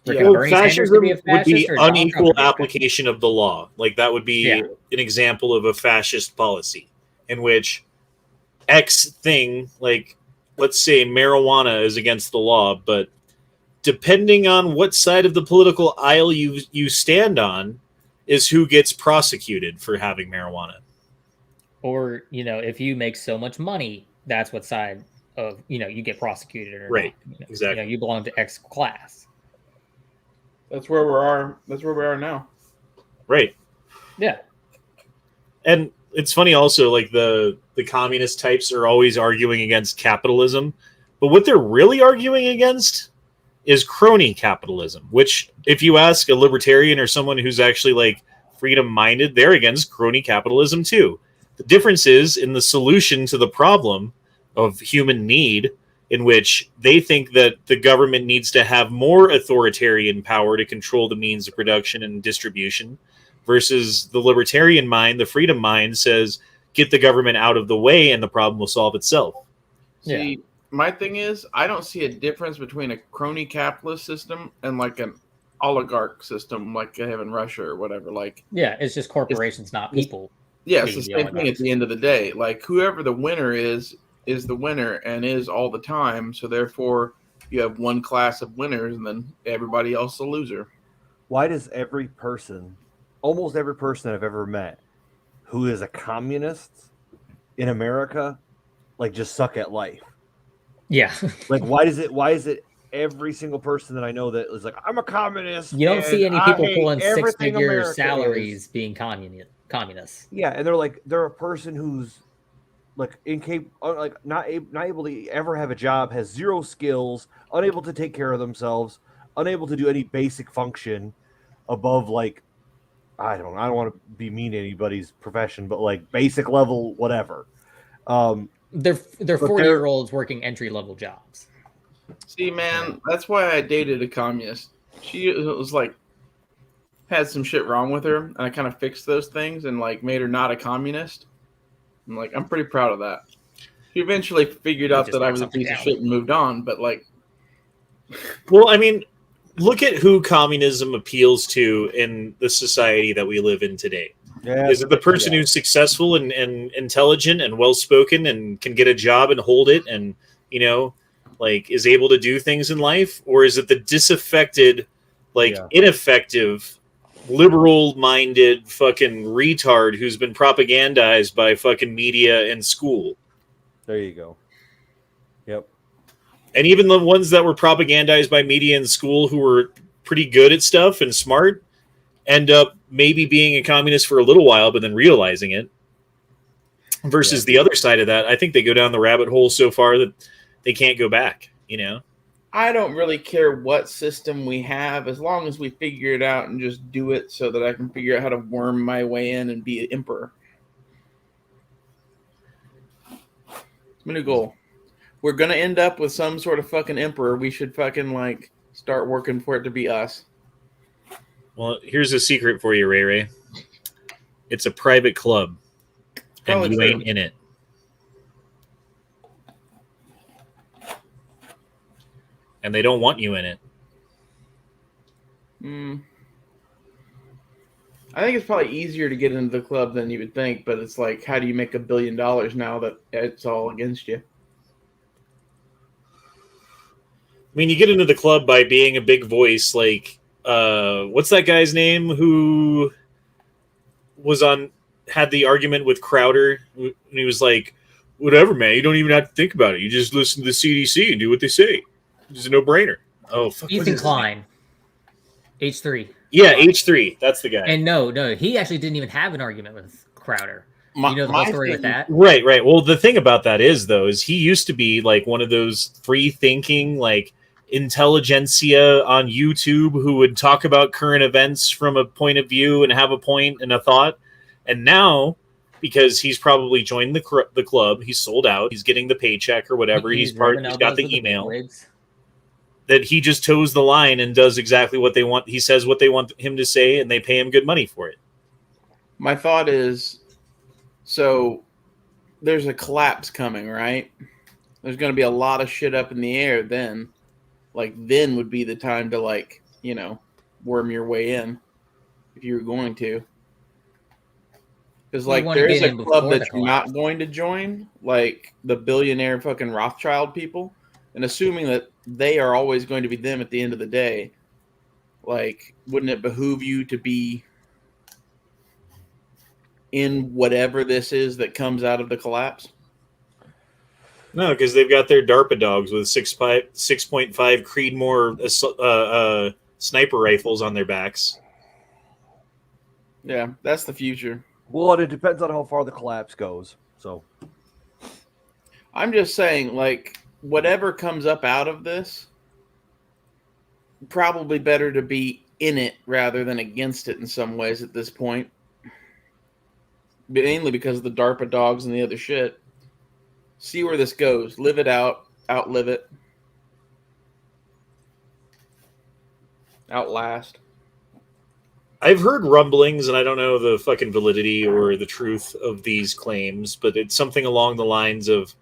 fascism would be unequal application of the law. Like, that would be an example of a fascist policy in which X thing, like, let's say marijuana is against the law, but depending on what side of the political aisle you stand on is who gets prosecuted for having marijuana. Or, if you make so much money, that's what side of, you get prosecuted. Or right, not. Exactly. You belong to X class. That's where we are. That's where we are now. Right. Yeah. And it's funny also, like the communist types are always arguing against capitalism, but what they're really arguing against is crony capitalism, which if you ask a libertarian or someone who's actually like freedom minded, they're against crony capitalism too. The difference is in the solution to the problem of human need, in which they think that the government needs to have more authoritarian power to control the means of production and distribution, versus the libertarian mind, the freedom mind, says, get the government out of the way and the problem will solve itself. See, my thing is, I don't see a difference between a crony capitalist system and like an oligarch system like they have in Russia or whatever. Like, it's just corporations, not people. Yeah, it's the same thing at the end of the day. Like, whoever the winner is the winner and is all the time. So therefore, you have one class of winners and then everybody else a loser. Why does almost every person I've ever met who is a communist in America, like, just suck at life? Yeah. Like, why is it every single person that I know that is like, I'm a communist? You don't see any people pulling six-figure salaries being communists. Yeah, and they're a person who's like not able to ever have a job, has zero skills, unable to take care of themselves, unable to do any basic function above, like, I don't want to be mean to anybody's profession, but like basic level whatever. They're 40-year-olds working entry-level jobs. See, man, that's why I dated a communist. She was like, had some shit wrong with her, and I kind of fixed those things and like made her not a communist. I'm pretty proud of that. She eventually figured out that I was a piece of shit and moved on, but like, well, I mean, look at who communism appeals to in the society that we live in today. Yeah, is it the person who's successful and intelligent and well-spoken and can get a job and hold it and, like, is able to do things in life? Or is it the disaffected, ineffective, liberal-minded fucking retard who's been propagandized by fucking media and school? There you go. Yep. And even the ones that were propagandized by media in school who were pretty good at stuff and smart end up maybe being a communist for a little while, but then realizing it. Versus the other side of that, I think they go down the rabbit hole so far that they can't go back, you know? I don't really care what system we have as long as we figure it out and just do it so that I can figure out how to worm my way in and be an emperor. It's my new goal. We're going to end up with some sort of fucking emperor. We should fucking, like, start working for it to be us. Well, here's a secret for you, Ray Ray. It's a private club, and you ain't in it. And they don't want you in it. I think it's probably easier to get into the club than you would think, but it's like, how do you make $1 billion now that it's all against you? I mean, you get into the club by being a big voice, like, what's that guy's name who had the argument with Crowder, and he was like, whatever, man, you don't even have to think about it. You just listen to the CDC and do what they say. It's a no-brainer. Oh, fuck. Ethan Klein. H3. Yeah, H3. That's the guy. And no, he actually didn't even have an argument with Crowder. You know the whole story with that? Right. Well, the thing about that is he used to be like one of those free-thinking, like, intelligentsia on YouTube who would talk about current events from a point of view and have a point and a thought. And now, because he's probably joined the club, he's sold out, he's getting the paycheck or whatever, he's got the email, that he just toes the line and does exactly what they want. He says what they want him to say, and they pay him good money for it. My thought is, so there's a collapse coming, right? There's going to be a lot of shit up in the air then. Like, then would be the time to, like, you know, worm your way in if you were going to. Because, like, there's a club that you're not going to join, like the billionaire fucking Rothschild people, and assuming that they are always going to be them at the end of the day, like, wouldn't it behoove you to be in whatever this is that comes out of the collapse? No, because they've got their DARPA dogs with 6.5 Creedmoor sniper rifles on their backs. Yeah, that's the future. Well, it depends on how far the collapse goes. So, I'm just saying, like, whatever comes up out of this, probably better to be in it rather than against it in some ways at this point. Mainly because of the DARPA dogs and the other shit. See where this goes. Live it out. Outlive it. Outlast. I've heard rumblings, and I don't know the fucking validity or the truth of these claims, but it's something along the lines of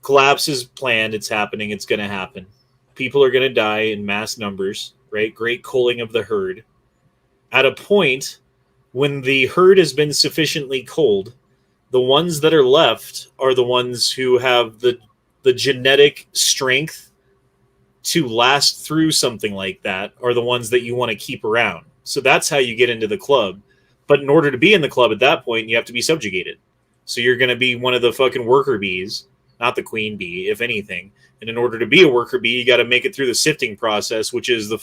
collapse is planned, it's happening, it's going to happen. People are going to die in mass numbers, right? Great culling of the herd. At a point when the herd has been sufficiently culled, the ones that are left are the ones who have the genetic strength to last through something like that, are the ones that you want to keep around. So that's how you get into the club. But in order to be in the club at that point, you have to be subjugated. So you're going to be one of the fucking worker bees, not the queen bee, if anything. And in order to be a worker bee, you got to make it through the sifting process, which is the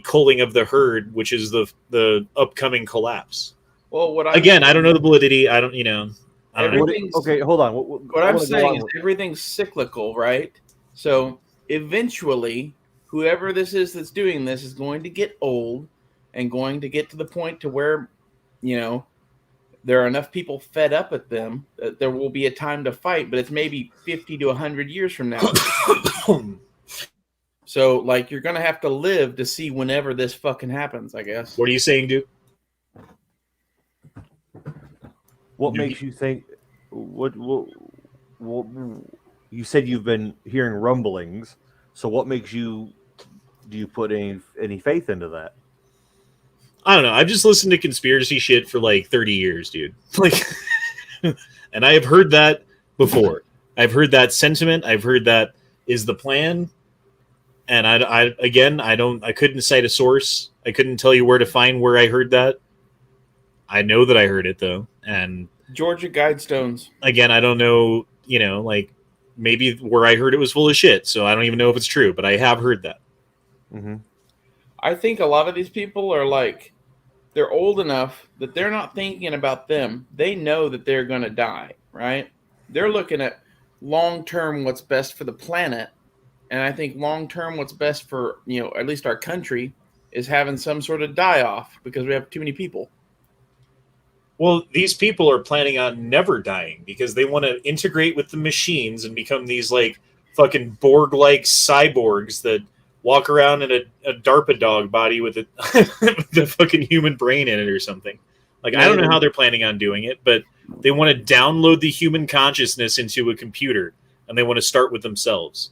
culling of the herd, which is the upcoming collapse. Well, I don't know the validity. I don't know. Okay, hold on. What I'm saying is everything's cyclical, right? So eventually, whoever this is that's doing this is going to get old and going to get to the point to where, you know, there are enough people fed up at them that there will be a time to fight, but it's maybe 50 to 100 years from now. So, like, you're going to have to live to see whenever this fucking happens, I guess. What are you saying, Duke? What makes you think? What? You said you've been hearing rumblings. So, what makes you? Do you put any faith into that? I don't know. I've just listened to conspiracy shit for like 30 years, dude. Like, and I have heard that before. I've heard that sentiment. I've heard that is the plan. And I couldn't cite a source. I couldn't tell you where I heard that. I know that I heard it though. And Georgia Guidestones. Again, I don't know, like maybe where I heard it was full of shit, so I don't even know if it's true, but I have heard that. Mm-hmm. I think a lot of these people are like, they're old enough that they're not thinking about them. They know that they're going to die, right? They're looking at long term what's best for the planet. And I think long term what's best for, at least our country is having some sort of die off because we have too many people. Well, these people are planning on never dying because they want to integrate with the machines and become these like fucking Borg-like cyborgs that walk around in a DARPA dog body with the fucking human brain in it or something. Like, I don't know how they're planning on doing it, but they want to download the human consciousness into a computer, and they want to start with themselves.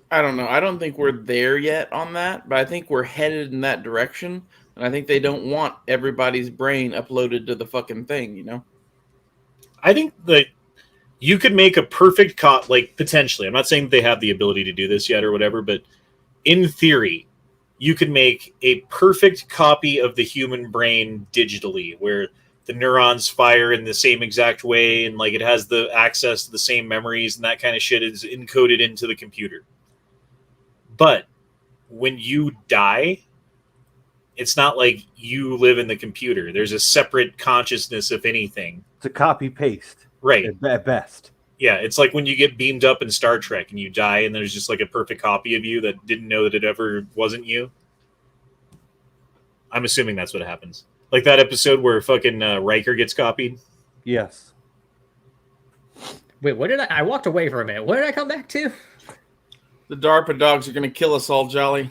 I don't know. I don't think we're there yet on that, but I think we're headed in that direction. And I think they don't want everybody's brain uploaded to the fucking thing, I think that you could make a perfect like, potentially. I'm not saying they have the ability to do this yet or whatever, but in theory, you could make a perfect copy of the human brain digitally, where the neurons fire in the same exact way and like it has the access to the same memories and that kind of shit is encoded into the computer. But when you die, it's not like you live in the computer. There's a separate consciousness, if anything. It's a copy paste, right? At best. Yeah, it's like when you get beamed up in Star Trek and you die, and there's just like a perfect copy of you that didn't know that it ever wasn't you. I'm assuming that's what happens. Like that episode where fucking Riker gets copied. Yes. Wait, what did I walked away for a minute. What did I come back to? The DARPA dogs are going to kill us all, Jolly.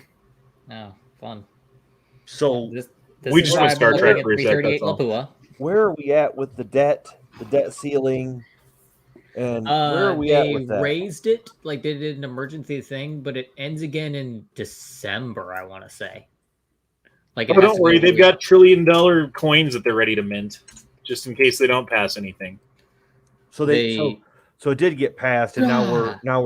Oh, fun. So this we just went Star Trek for a sec, that's all. Lapua. where are we at with the debt ceiling? And where are we at with that? They raised it, like they did an emergency thing, but it ends again in December, I want to say. Like, oh, don't worry, they've got $1 trillion coins that they're ready to mint, just in case they don't pass anything. So so it did get passed, and now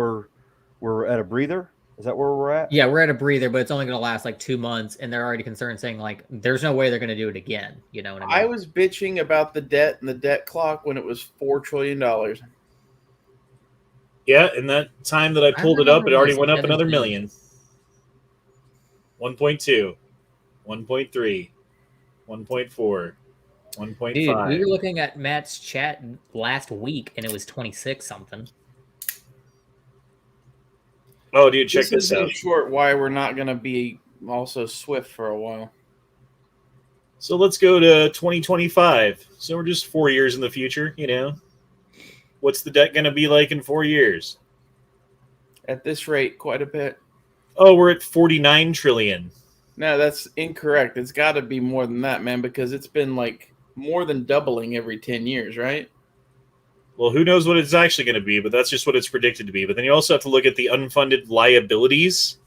we're at a breather. Is that where we're at? Yeah, we're at a breather, but it's only going to last like 2 months, and they're already concerned, saying like, "There's no way they're going to do it again." You know what I mean? I was bitching about the debt and the debt clock when it was $4 trillion. Yeah, in that time that I pulled it up, it already went up another million. 1.2, 1.3, 1.4, 1.5. Dude, we were looking at Matt's chat last week, and it was 26 something. Oh, dude, check this out. In short, why we're not going to be also Swift for a while. So let's go to 2025. So we're just 4 years in the future, you know. What's the debt going to be like in 4 years? At this rate, quite a bit. Oh, we're at 49 trillion. No, that's incorrect. It's got to be more than that, man, because it's been like more than doubling every 10 years, right? Well, who knows what it's actually going to be, but that's just what it's predicted to be. But then you also have to look at the unfunded liabilities,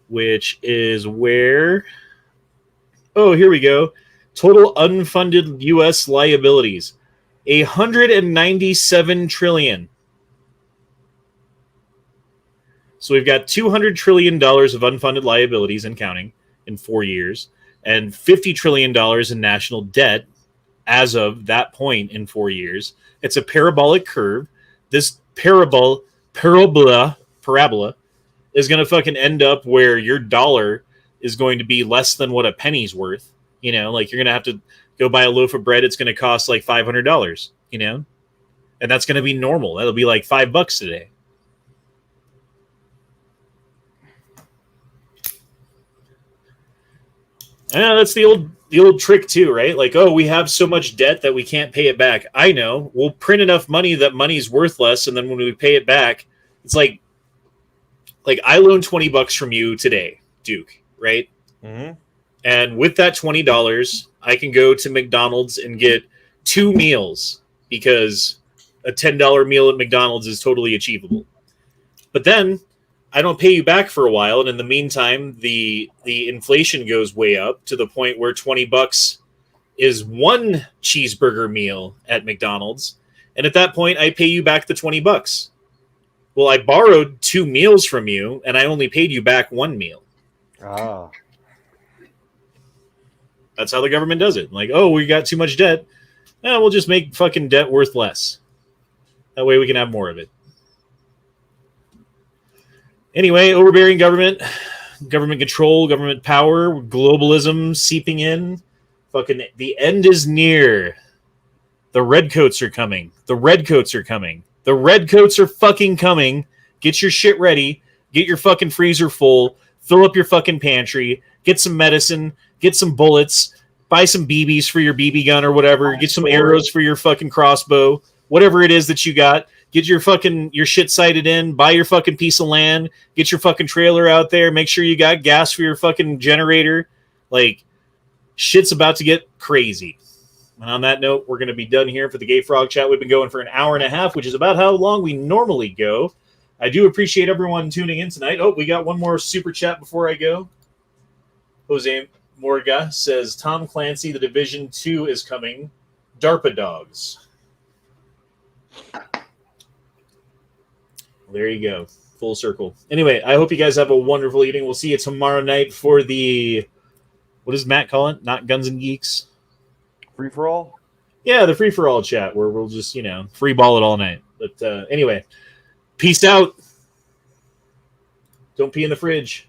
which is where... Oh, here we go. Total unfunded U.S. liabilities. 197 trillion. So we've got $200 trillion of unfunded liabilities and counting in 4 years, and $50 trillion in national debt as of that point in 4 years. It's a parabolic curve. This parabola is going to fucking end up where your dollar is going to be less than what a penny's worth. You know, like you're going to have to go buy a loaf of bread. It's going to cost like $500, you know, and that's going to be normal. That'll be like $5 today. Yeah, that's the old trick too, right? Like, oh, we have so much debt that we can't pay it back. I know. We'll print enough money that money's worth less, and then when we pay it back, it's like I loaned $20 from you today, Duke, right? Mm-hmm. And with that $20, I can go to McDonald's and get 2 meals because a $10 meal at McDonald's is totally achievable. But then I don't pay you back for a while, and in the meantime, the inflation goes way up to the point where $20 is 1 cheeseburger meal at McDonald's, and at that point, I pay you back the $20. Well, I borrowed 2 meals from you, and I only paid you back 1 meal. Ah, That's how the government does it. Like, oh, we got too much debt. We'll just make fucking debt worth less. That way we can have more of it. Anyway, overbearing government control, government power, globalism seeping in. Fucking the end is near. The redcoats are coming. The redcoats are coming. The redcoats are fucking coming. Get your shit ready. Get your fucking freezer full. Fill up your fucking pantry. Get some medicine. Get some bullets. Buy some BBs for your BB gun or whatever. Get some arrows for your fucking crossbow. Whatever it is that you got. Get your shit sighted in. Buy your fucking piece of land. Get your fucking trailer out there. Make sure you got gas for your fucking generator. Like, shit's about to get crazy. And on that note, we're going to be done here for the Gay Frog Chat. We've been going for an hour and a half, which is about how long we normally go. I do appreciate everyone tuning in tonight. Oh, we got one more super chat before I go. Jose Morga says, Tom Clancy, The Division 2 is coming. DARPA dogs. There you go. Full circle. Anyway, I hope you guys have a wonderful evening. We'll see you tomorrow night for the... What does Matt call it? Not Guns and Geeks? Free-for-all? Yeah, the free-for-all chat where we'll just, free ball it all night. But anyway, peace out. Don't pee in the fridge.